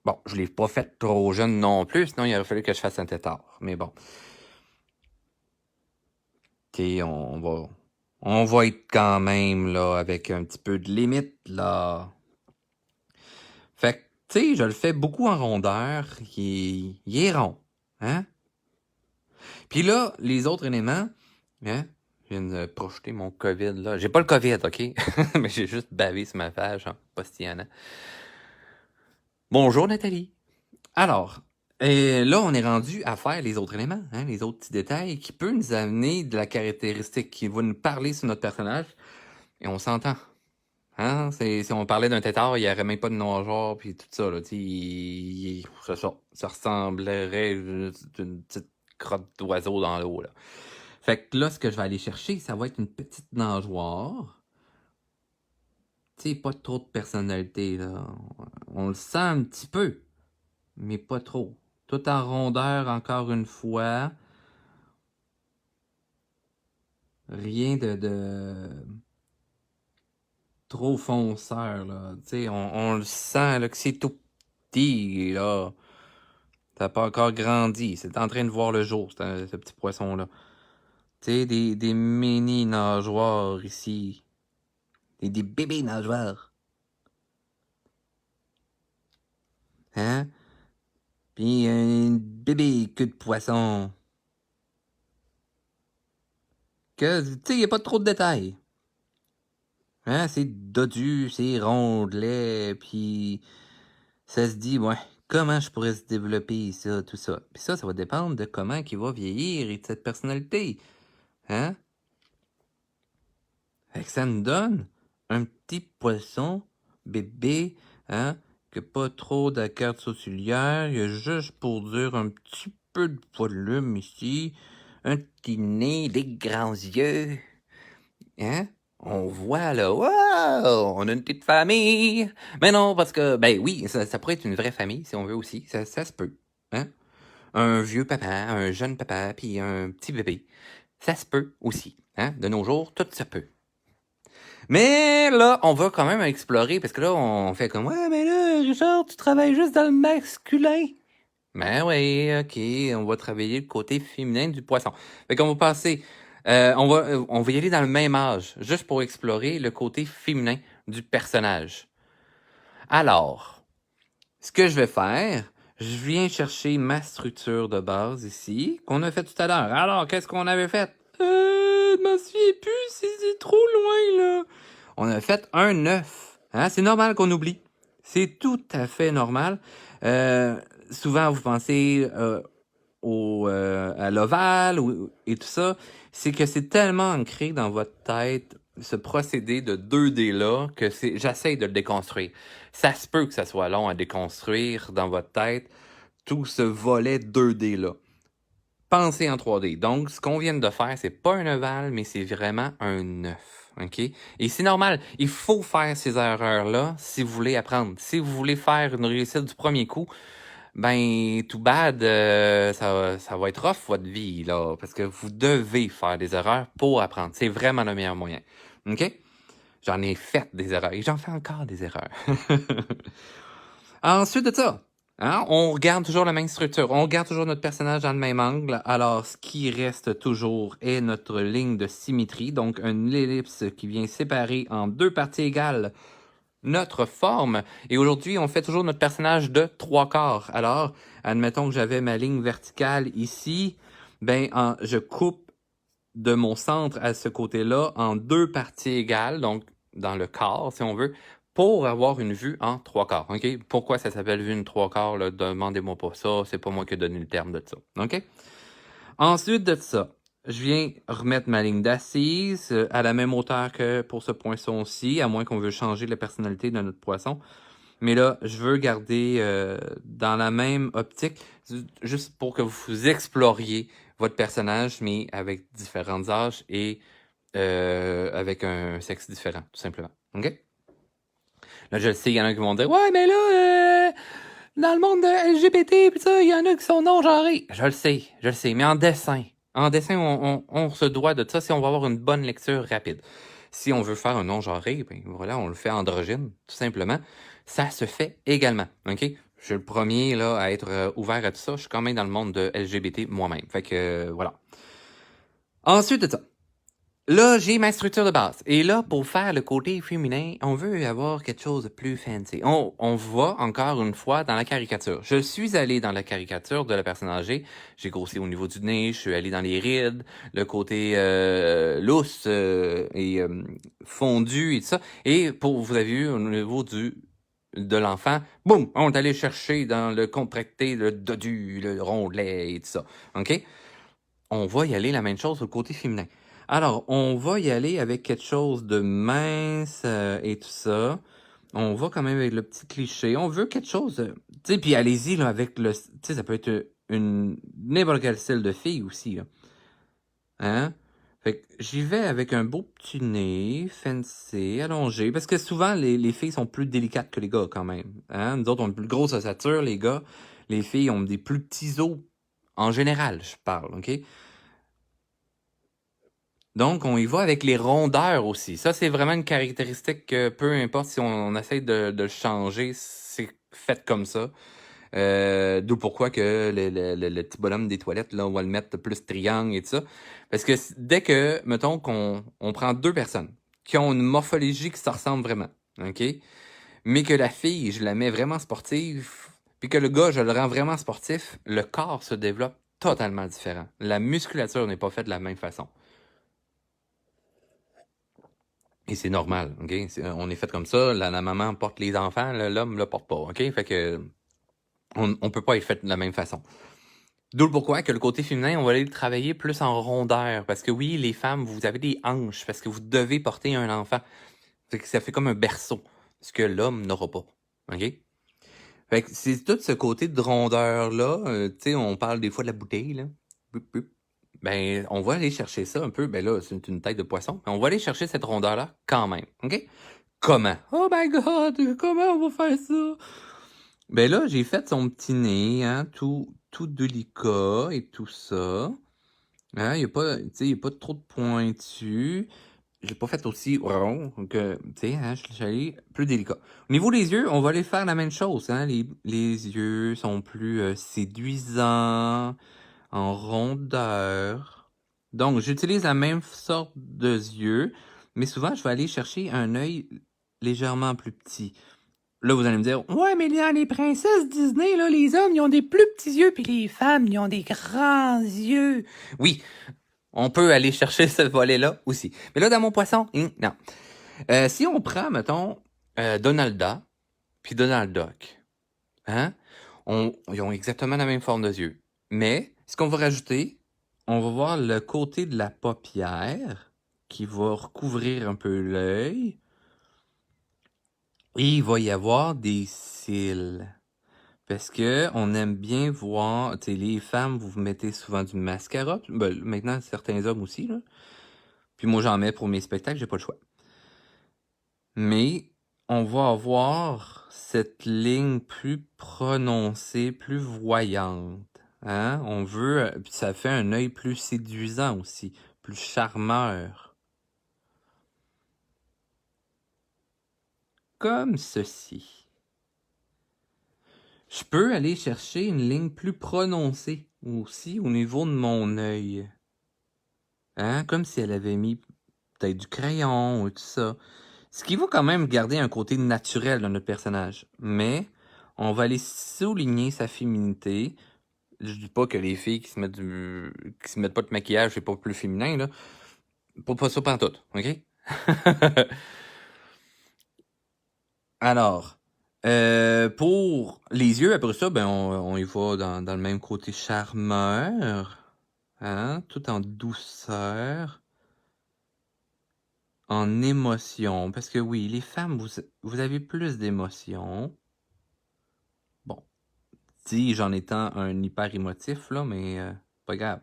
Bon, je l'ai pas fait trop jeune non plus, sinon il aurait fallu que je fasse un tétard. Mais bon. OK, on va être quand même, là, avec un petit peu de limite, là. Fait que, tu sais, je le fais beaucoup en rondeur. Il est rond. Hein? Puis là, les autres éléments, hein? Je viens de projeter mon COVID, là. J'ai pas le COVID, OK? Mais j'ai juste bavé sur ma page en postillonnant. Bonjour, Nathalie. Alors, là, on est rendu à faire les autres éléments, hein, les autres petits détails qui peuvent nous amener de la caractéristique qui va nous parler sur notre personnage. Et on s'entend. Hein? Si on parlait d'un tétard, il n'y aurait même pas de nageoire puis tout ça. Là, ça ressemblerait à une petite crotte d'oiseau dans l'eau. Là. Fait que là, ce que je vais aller chercher, ça va être une petite nageoire. Tu sais, pas trop de personnalité. Là. On le sent un petit peu, mais pas trop. Tout en rondeur, encore une fois. Rien de trop fonceur, là. Tu sais, on le sent, là, que c'est tout petit, là. Ça n'a pas encore grandi. C'est en train de voir le jour, ce petit poisson-là. Tu sais, des mini nageoires ici. Des bébés nageoires. Hein? Puis un bébé queue de poisson. Que, tu sais, il n'y a pas trop de détails. Hein? C'est dodu, c'est rondelet, puis ça se dit, ouais, comment je pourrais se développer ça, tout ça. Puis ça va dépendre de comment il va vieillir et de cette personnalité. Hein? Fait que ça nous donne un petit poisson, bébé, hein, que pas trop d'arcade sourcilière, il y a juste pour dire un petit peu de volume ici, un petit nez, des grands yeux, hein? On voit là, wow, on a une petite famille. Mais non, parce que, ben oui, ça pourrait être une vraie famille si on veut aussi, ça se peut, hein? Un vieux papa, un jeune papa, puis un petit bébé, ça se peut aussi, hein? De nos jours, tout se peut. Mais là, on va quand même explorer, parce que là, on fait comme, ouais, mais là, Richard, tu travailles juste dans le masculin. Ben oui, ok, on va travailler le côté féminin du poisson. Fait qu'on va passer, on va y aller dans le même âge, juste pour explorer le côté féminin du personnage. Alors, ce que je vais faire, je viens chercher ma structure de base ici, qu'on a fait tout à l'heure. Alors, qu'est-ce qu'on avait fait? m'en souviens plus, c'est trop loin, là. On a fait un 9. Hein? C'est normal qu'on oublie. C'est tout à fait normal. Souvent, vous pensez à l'ovale et tout ça. C'est que c'est tellement ancré dans votre tête, ce procédé de 2D-là, que j'essaie de le déconstruire. Ça se peut que ça soit long à déconstruire dans votre tête, tout ce volet 2D-là. Pensez en 3D. Donc, ce qu'on vient de faire, c'est pas un ovale, mais c'est vraiment un 9. OK? Et c'est normal. Il faut faire ces erreurs-là si vous voulez apprendre. Si vous voulez faire une réussite du premier coup, ben, too bad, ça va être rough votre vie, là, parce que vous devez faire des erreurs pour apprendre. C'est vraiment le meilleur moyen. OK? J'en ai fait des erreurs et j'en fais encore des erreurs. Ensuite de ça, hein, on regarde toujours la même structure. On regarde toujours notre personnage dans le même angle. Alors, ce qui reste toujours est notre ligne de symétrie, donc une ellipse qui vient séparer en deux parties égales notre forme. Et aujourd'hui, on fait toujours notre personnage de 3/4. Alors, admettons que j'avais ma ligne verticale ici, ben, je coupe de mon centre à ce côté-là en deux parties égales, donc dans le quart, si on veut, pour avoir une vue en 3/4. OK? Pourquoi ça s'appelle vue en 3/4? Là? Demandez-moi pas ça, c'est pas moi qui ai donné le terme de ça. OK? Ensuite de ça, je viens remettre ma ligne d'assise à la même hauteur que pour ce poisson-ci, à moins qu'on veut changer la personnalité de notre poisson. Mais là, je veux garder dans la même optique, juste pour que vous exploriez votre personnage, mais avec différents âges et avec un sexe différent, tout simplement. OK? Là, je le sais, il y en a qui vont dire « Ouais, mais là, dans le monde de LGBT, pis ça, il y en a qui sont non-genrés. » Je le sais, mais en dessin. En dessin, on se doit de ça si on va avoir une bonne lecture rapide. Si on veut faire un non-genré, ben voilà, on le fait androgyne, tout simplement. Ça se fait également, OK? Je suis le premier là, à être ouvert à tout ça. Je suis quand même dans le monde de LGBT moi-même. Fait que, voilà. Ensuite de ça, là, j'ai ma structure de base. Et là, pour faire le côté féminin, on veut avoir quelque chose de plus fancy. On va encore une fois dans la caricature. Je suis allé dans la caricature de la personne âgée. J'ai grossi au niveau du nez, je suis allé dans les rides, le côté lousse et fondu et tout ça. Et vous avez vu au niveau de l'enfant, boum, on est allé chercher dans le contracté, le dodu, le rondelet et tout ça. OK? On va y aller la même chose au côté féminin. Alors, on va y aller avec quelque chose de mince et tout ça. On va quand même avec le petit cliché. On veut quelque chose, tu sais, puis allez-y là avec le, tu sais, ça peut être n'importe quel style de fille aussi là. Hein? Fait que j'y vais avec un beau petit nez, fancy, allongé, parce que souvent les filles sont plus délicates que les gars quand même. Hein? Nous autres, on a une plus grosse ossature, les gars. Les filles ont des plus petits os. En général, je parle, OK? Donc, on y va avec les rondeurs aussi. Ça, c'est vraiment une caractéristique que peu importe si on essaye de le changer, c'est fait comme ça. D'où pourquoi que le petit bonhomme des toilettes, là, on va le mettre plus triangle et tout ça. Parce que dès que, mettons qu'on prend deux personnes qui ont une morphologie qui se ressemble vraiment, OK? Mais que la fille, je la mets vraiment sportive, puis que le gars, je le rends vraiment sportif, le corps se développe totalement différent. La musculature n'est pas faite de la même façon. Et c'est normal, OK? On est fait comme ça. La maman porte les enfants, l'homme le porte pas, OK? Fait que on peut pas être fait de la même façon. D'où pourquoi que le côté féminin, on va aller le travailler plus en rondeur. Parce que oui, les femmes, vous avez des hanches, parce que vous devez porter un enfant. Fait que ça fait comme un berceau, ce que l'homme n'aura pas, OK? Fait que c'est tout ce côté de rondeur-là. Tu sais, on parle des fois de la bouteille, là. Bup, bup. Ben, on va aller chercher ça un peu. Ben là, c'est une tête de poisson. Mais on va aller chercher cette rondeur-là quand même. OK? Comment? Oh my God! Comment on va faire ça? Ben là, j'ai fait son petit nez, hein, tout délicat et tout ça. Hein, il n'y a pas, tu sais, il y a pas trop de pointu. J'ai pas fait aussi rond, que, tu sais, hein, je suis allé plus délicat. Au niveau des yeux, on va aller faire la même chose, hein. Les yeux sont plus séduisants, en rondeur. Donc, j'utilise la même sorte de yeux, mais souvent, je vais aller chercher un œil légèrement plus petit. Là, vous allez me dire, ouais, mais dans les princesses Disney, là, les hommes, ils ont des plus petits yeux, puis les femmes, ils ont des grands yeux. Oui, on peut aller chercher ce volet-là aussi. Mais là, dans mon poisson, non. Si on prend, mettons, Donalda, puis Donald Duck, hein? Ils ont exactement la même forme de yeux. Mais, ce qu'on va rajouter, on va voir le côté de la paupière qui va recouvrir un peu l'œil. Et il va y avoir des cils. Parce que on aime bien voir, tu sais, les femmes, vous mettez souvent du mascara. Ben, maintenant, certains hommes aussi, là. Puis moi, j'en mets pour mes spectacles, j'ai pas le choix. Mais on va avoir cette ligne plus prononcée, plus voyante. Hein? On veut, puis ça fait un œil plus séduisant aussi, plus charmeur. Comme ceci. Je peux aller chercher une ligne plus prononcée aussi au niveau de mon œil. Hein? Comme si elle avait mis peut-être du crayon ou tout ça. Ce qui va quand même garder un côté naturel dans notre personnage. Mais on va aller souligner sa féminité. Je dis pas que les filles qui se mettent pas de maquillage, c'est pas plus féminin, là. Pas ça pantoute, ok? Alors, pour les yeux, après ça, ben on y va dans le même côté charmeur, hein, tout en douceur, en émotion, parce que oui, les femmes, vous avez plus d'émotions. Bon, si j'en étant un hyper émotif, là, mais pas grave.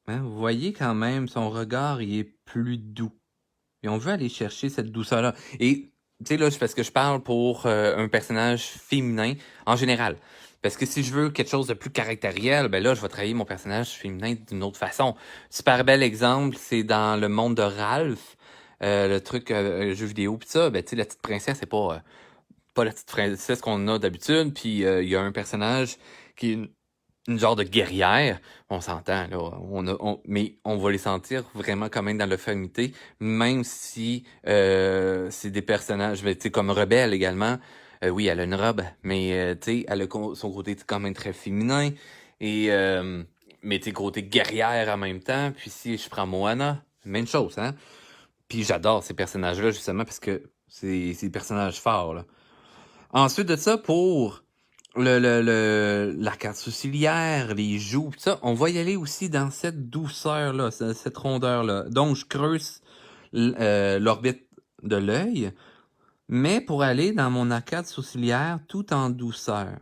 Hein, vous voyez quand même, son regard, il est plus doux. Et on veut aller chercher cette douceur-là. Et, tu sais, là, c'est parce que je parle pour un personnage féminin en général. Parce que si je veux quelque chose de plus caractériel, ben là, je vais travailler mon personnage féminin d'une autre façon. Super bel exemple, c'est dans le monde de Ralph, le truc jeu vidéo pis ça, ben tu sais, la petite princesse, c'est pas la petite princesse qu'on a d'habitude, puis il y a un personnage qui est une genre de guerrière, on s'entend, là, mais on va les sentir vraiment quand même dans leur féminité, même si c'est des personnages, tu sais, comme Rebelle également, oui, elle a une robe, mais tu sais, elle a son côté quand même très féminin, et mais tu sais, côté guerrière en même temps, puis si je prends Moana, même chose, hein, puis j'adore ces personnages-là, justement, parce que c'est des personnages forts, là. Ensuite de ça, pour l'arcade sourcilière, les joues, pis ça, on va y aller aussi dans cette douceur-là, cette rondeur-là. Donc, je creuse l'orbite de l'œil, mais pour aller dans mon arcade sourcilière tout en douceur.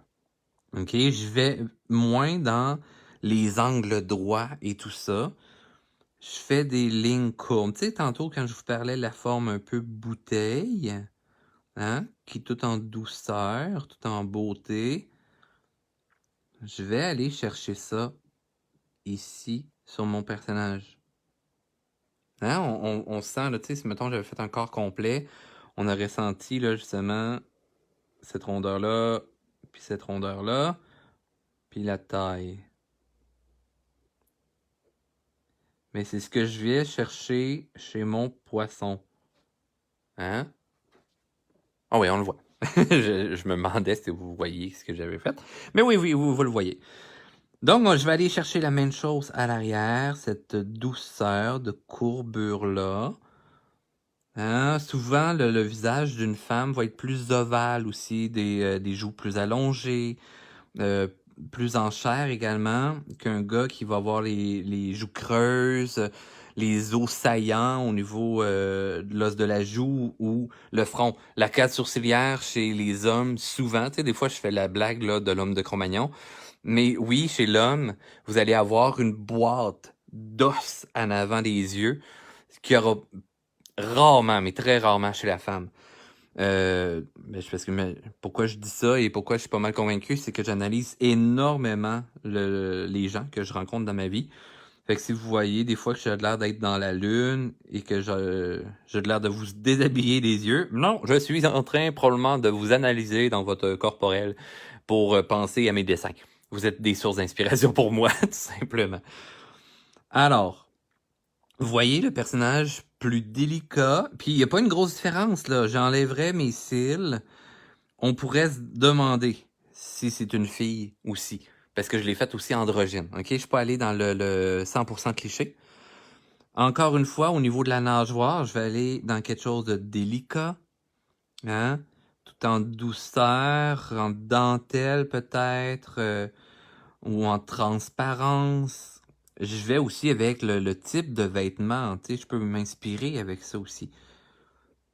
OK? Je vais moins dans les angles droits et tout ça. Je fais des lignes courbes. Tu sais, tantôt, quand je vous parlais de la forme un peu bouteille, hein, qui est tout en douceur, tout en beauté, je vais aller chercher ça ici sur mon personnage. Hein, on sent, là, tu sais, si mettons j'avais fait un corps complet, on aurait senti là justement cette rondeur-là, puis cette rondeur-là, puis la taille. Mais c'est ce que je vais chercher chez mon poisson. Hein? Ah oui, on le voit. je me demandais si vous voyez ce que j'avais fait. Mais oui, vous le voyez. Donc, moi, je vais aller chercher la même chose à l'arrière, cette douceur de courbure-là. Hein? Souvent, le visage d'une femme va être plus ovale aussi, des joues plus allongées, plus en chair également, qu'un gars qui va avoir les joues creuses, les os saillants au niveau de l'os de la joue ou le front. L'arcade sourcilière chez les hommes, souvent, tu sais, des fois je fais la blague là, de l'homme de Cro-Magnon, mais oui, chez l'homme, vous allez avoir une boîte d'os en avant des yeux, ce qui aura rarement, mais très rarement chez la femme. Pourquoi je dis ça et pourquoi je suis pas mal convaincu, c'est que j'analyse énormément les gens que je rencontre dans ma vie. Fait que si vous voyez des fois que j'ai l'air d'être dans la lune et que j'ai l'air de vous déshabiller les yeux, non, je suis en train probablement de vous analyser dans votre corporel pour penser à mes dessins. Vous êtes des sources d'inspiration pour moi, tout simplement. Alors, vous voyez le personnage plus délicat, puis il n'y a pas une grosse différence, là. J'enlèverais mes cils. On pourrait se demander si c'est une fille aussi. parce que je l'ai fait aussi androgyne. OK? Je suis pas allé dans le 100% cliché. Encore une fois, au niveau de la nageoire, je vais aller dans quelque chose de délicat, hein? Tout en douceur, en dentelle peut-être, ou en transparence. Je vais aussi avec le type de vêtements, tu sais, je peux m'inspirer avec ça aussi.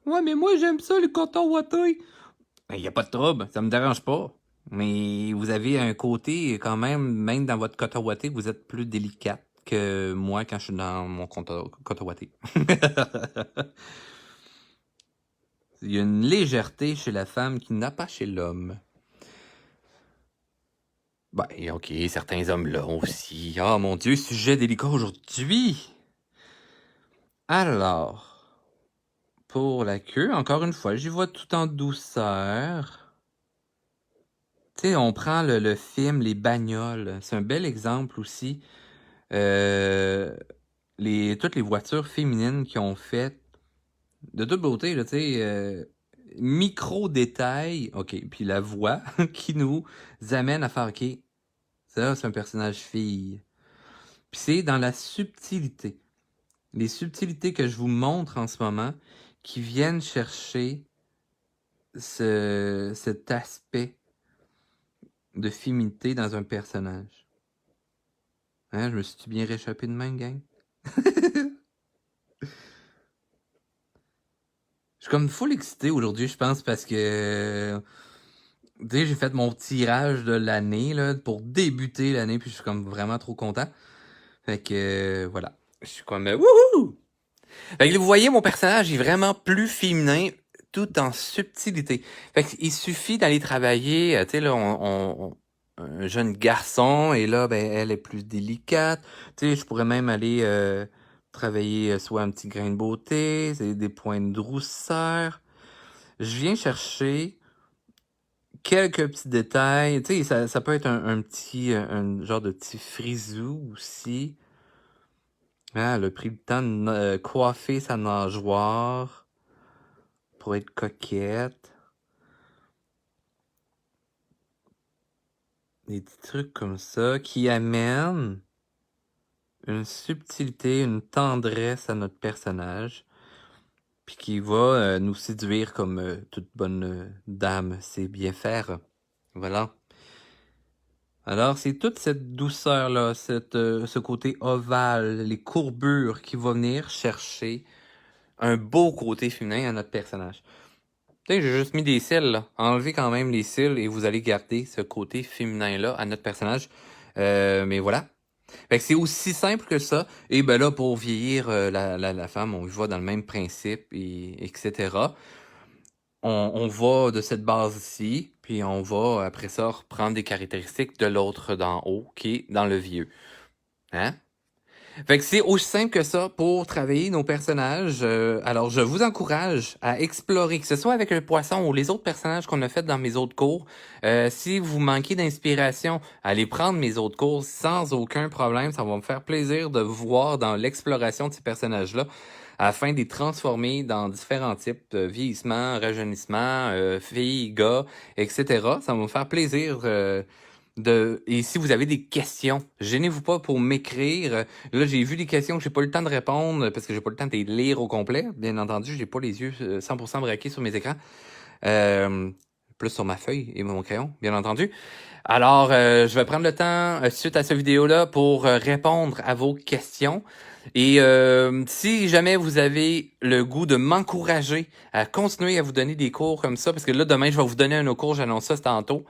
Ouais, mais moi j'aime ça, le coton ouaté. Ben, y a pas de trouble, ça me dérange pas. Mais vous avez un côté quand même dans votre coton ouaté, vous êtes plus délicate que moi quand je suis dans mon coton ouaté. Il y a une légèreté chez la femme qui n'a pas chez l'homme. Ben, ok, certains hommes l'ont aussi. Oh mon Dieu, sujet délicat aujourd'hui. Alors, pour la queue, encore une fois, j'y vois tout en douceur. Tu sais, on prend le film Les Bagnoles. C'est un bel exemple aussi. Toutes les voitures féminines qui ont fait de toute beauté, là, tu sais, micro-détails, ok, puis la voix qui nous amène à faire, ok, ça, c'est un personnage fille. Puis c'est dans la subtilité. Les subtilités que je vous montre en ce moment qui viennent chercher cet aspect de féminité dans un personnage. Hein, je me suis bien réchappé de même, gang? Je suis comme full excité aujourd'hui, je pense, parce que tu sais, j'ai fait mon tirage de l'année là, pour débuter l'année, puis je suis comme vraiment trop content. Fait que voilà. Je suis comme wouhou! Fait que vous voyez, mon personnage est vraiment plus féminin, tout en subtilité. Fait qu'il suffit d'aller travailler, tu sais, là, un jeune garçon, et là, ben, elle est plus délicate. Tu sais, je pourrais même aller travailler soit un petit grain de beauté, des points de douceur. Je viens chercher quelques petits détails. Tu sais, ça peut être un genre de petit frisou aussi. Ah, elle a pris le temps de coiffer sa nageoire pour être coquette. Des petits trucs comme ça qui amènent une subtilité, une tendresse à notre personnage, puis qui va nous séduire comme toute bonne dame sait bien faire. Voilà. Alors, c'est toute cette douceur-là, ce côté ovale, les courbures qui vont venir chercher un beau côté féminin à notre personnage. Tu sais, j'ai juste mis des cils, là. Enlevez quand même les cils et vous allez garder ce côté féminin-là à notre personnage. Mais voilà. Fait que c'est aussi simple que ça. Et ben là, pour vieillir la femme, on y va dans le même principe, etc. On va de cette base-ci, puis on va, après ça, reprendre des caractéristiques de l'autre d'en haut, qui est dans le vieux. Hein? Fait que c'est aussi simple que ça pour travailler nos personnages. Alors, je vous encourage à explorer, que ce soit avec le poisson ou les autres personnages qu'on a fait dans mes autres cours. Si vous manquez d'inspiration, allez prendre mes autres cours sans aucun problème. Ça va me faire plaisir de vous voir dans l'exploration de ces personnages-là afin de les transformer dans différents types de vieillissement, rajeunissement, filles, gars, etc. Ça va me faire plaisir et si vous avez des questions, gênez-vous pas pour m'écrire. Là, j'ai vu des questions que j'ai pas eu le temps de répondre parce que j'ai pas le temps de les lire au complet. Bien entendu, j'ai pas les yeux 100% braqués sur mes écrans. Plus sur ma feuille et mon crayon, bien entendu. Alors, je vais prendre le temps, suite à cette vidéo-là, pour répondre à vos questions. Et si jamais vous avez le goût de m'encourager à continuer à vous donner des cours comme ça, parce que là, demain, je vais vous donner un autre cours, j'annonce ça tantôt.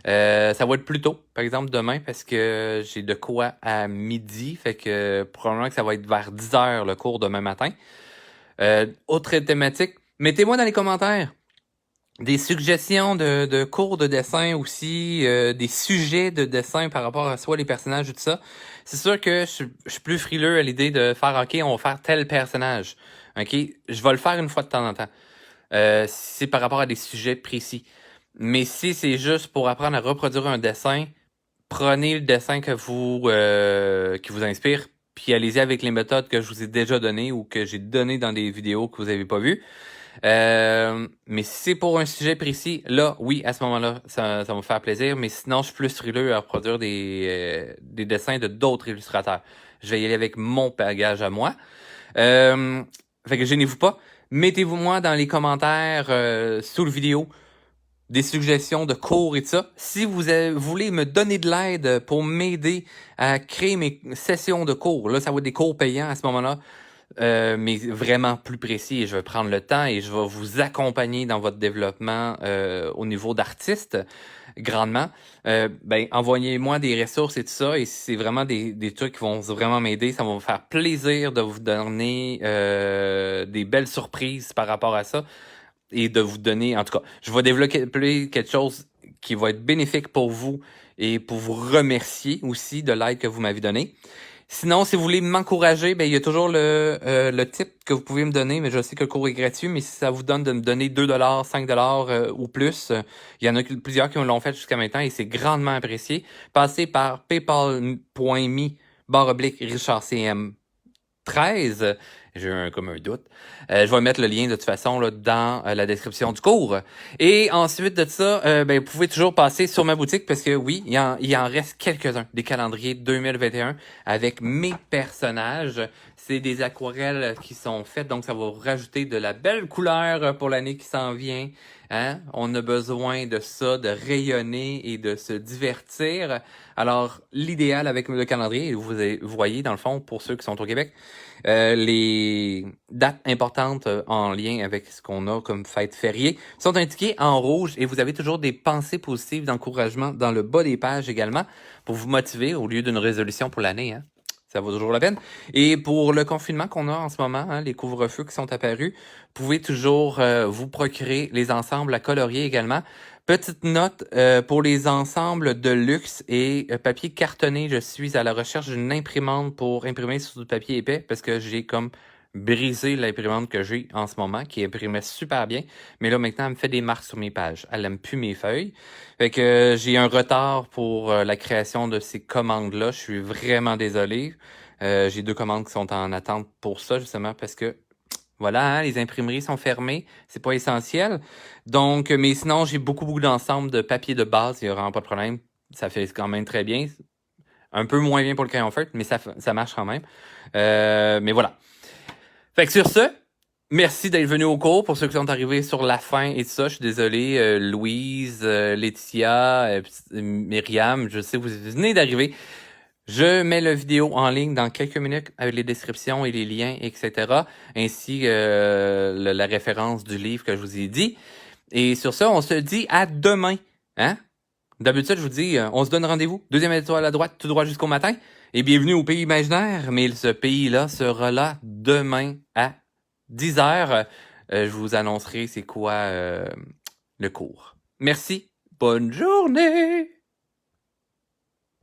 Ça va être plus tôt, par exemple, demain, parce que j'ai de quoi à midi. Fait que probablement que ça va être vers 10 heures le cours demain matin. Autre thématique, mettez-moi dans les commentaires des suggestions de cours de dessin aussi, des sujets de dessin par rapport à soit les personnages ou tout ça. C'est sûr que je suis plus frileux à l'idée de faire, OK, on va faire tel personnage. OK, je vais le faire une fois de temps en temps. Si c'est par rapport à des sujets précis. Mais si c'est juste pour apprendre à reproduire un dessin, prenez le dessin qui vous inspire, puis allez-y avec les méthodes que je vous ai déjà données ou que j'ai données dans des vidéos que vous n'avez pas vues. Mais si c'est pour un sujet précis, là, oui, à ce moment-là, ça va me faire plaisir. Mais sinon, je suis plus frileux à reproduire des dessins de d'autres illustrateurs. Je vais y aller avec mon bagage à moi. Fait que gênez-vous pas. Mettez-vous moi dans les commentaires sous le vidéo des suggestions de cours et tout ça. Si vous voulez me donner de l'aide pour m'aider à créer mes sessions de cours, là, ça va être des cours payants à ce moment-là, mais vraiment plus précis. Et je vais prendre le temps et je vais vous accompagner dans votre développement au niveau d'artiste grandement. Ben, envoyez-moi des ressources et tout ça. Et c'est vraiment des trucs qui vont vraiment m'aider. Ça va me faire plaisir de vous donner des belles surprises par rapport à ça. Et de vous donner, en tout cas, je vais développer quelque chose qui va être bénéfique pour vous et pour vous remercier aussi de l'aide que vous m'avez donnée. Sinon, si vous voulez m'encourager, ben il y a toujours le tip que vous pouvez me donner, mais je sais que le cours est gratuit, mais si ça vous donne de me donner 2$, 5$ ou plus, il y en a plusieurs qui l'ont fait jusqu'à maintenant et c'est grandement apprécié. Passez par paypal.me/RichardCM 13. J'ai comme un doute. Je vais mettre le lien de toute façon là, dans la description du cours. Et ensuite de ça, ben, vous pouvez toujours passer sur ma boutique parce que oui, il en reste quelques-uns des calendriers 2021 avec mes personnages. C'est des aquarelles qui sont faites, donc ça va vous rajouter de la belle couleur pour l'année qui s'en vient. Hein? On a besoin de ça, de rayonner et de se divertir. Alors, l'idéal avec le calendrier, vous voyez dans le fond, pour ceux qui sont au Québec, les dates importantes en lien avec ce qu'on a comme fête fériée sont indiquées en rouge et vous avez toujours des pensées positives d'encouragement dans le bas des pages également pour vous motiver au lieu d'une résolution pour l'année. Hein? Ça vaut toujours la peine. Et pour le confinement qu'on a en ce moment, hein, les couvre-feux qui sont apparus, vous pouvez toujours vous procurer les ensembles à colorier également. Petite note, pour les ensembles de luxe et papier cartonné, je suis à la recherche d'une imprimante pour imprimer sur du papier épais parce que j'ai comme brisé l'imprimante que j'ai en ce moment qui imprimait super bien. Mais là, maintenant, elle me fait des marques sur mes pages. Elle aime plus mes feuilles. Fait que j'ai un retard pour la création de ces commandes-là. Je suis vraiment désolé. J'ai 2 commandes qui sont en attente pour ça, justement, parce que voilà, hein, les imprimeries sont fermées, c'est pas essentiel. Donc, mais sinon, j'ai beaucoup d'ensembles de papier de base, il n'y a vraiment pas de problème. Ça fait quand même très bien. Un peu moins bien pour le crayon feutre, mais ça marche quand même. Mais voilà. Fait que sur ce, merci d'être venu au cours pour ceux qui sont arrivés sur la fin et tout ça. Je suis désolé, Louise, Laetitia, Myriam, je sais, vous venez d'arriver. Je mets la vidéo en ligne dans quelques minutes avec les descriptions et les liens, etc. Ainsi la référence du livre que je vous ai dit. Et sur ça, on se dit à demain. Hein? D'habitude, je vous dis, on se donne rendez-vous. 2e étoile à droite, tout droit jusqu'au matin. Et bienvenue au pays imaginaire. Mais ce pays-là sera là demain à 10h. Je vous annoncerai c'est quoi le cours. Merci. Bonne journée.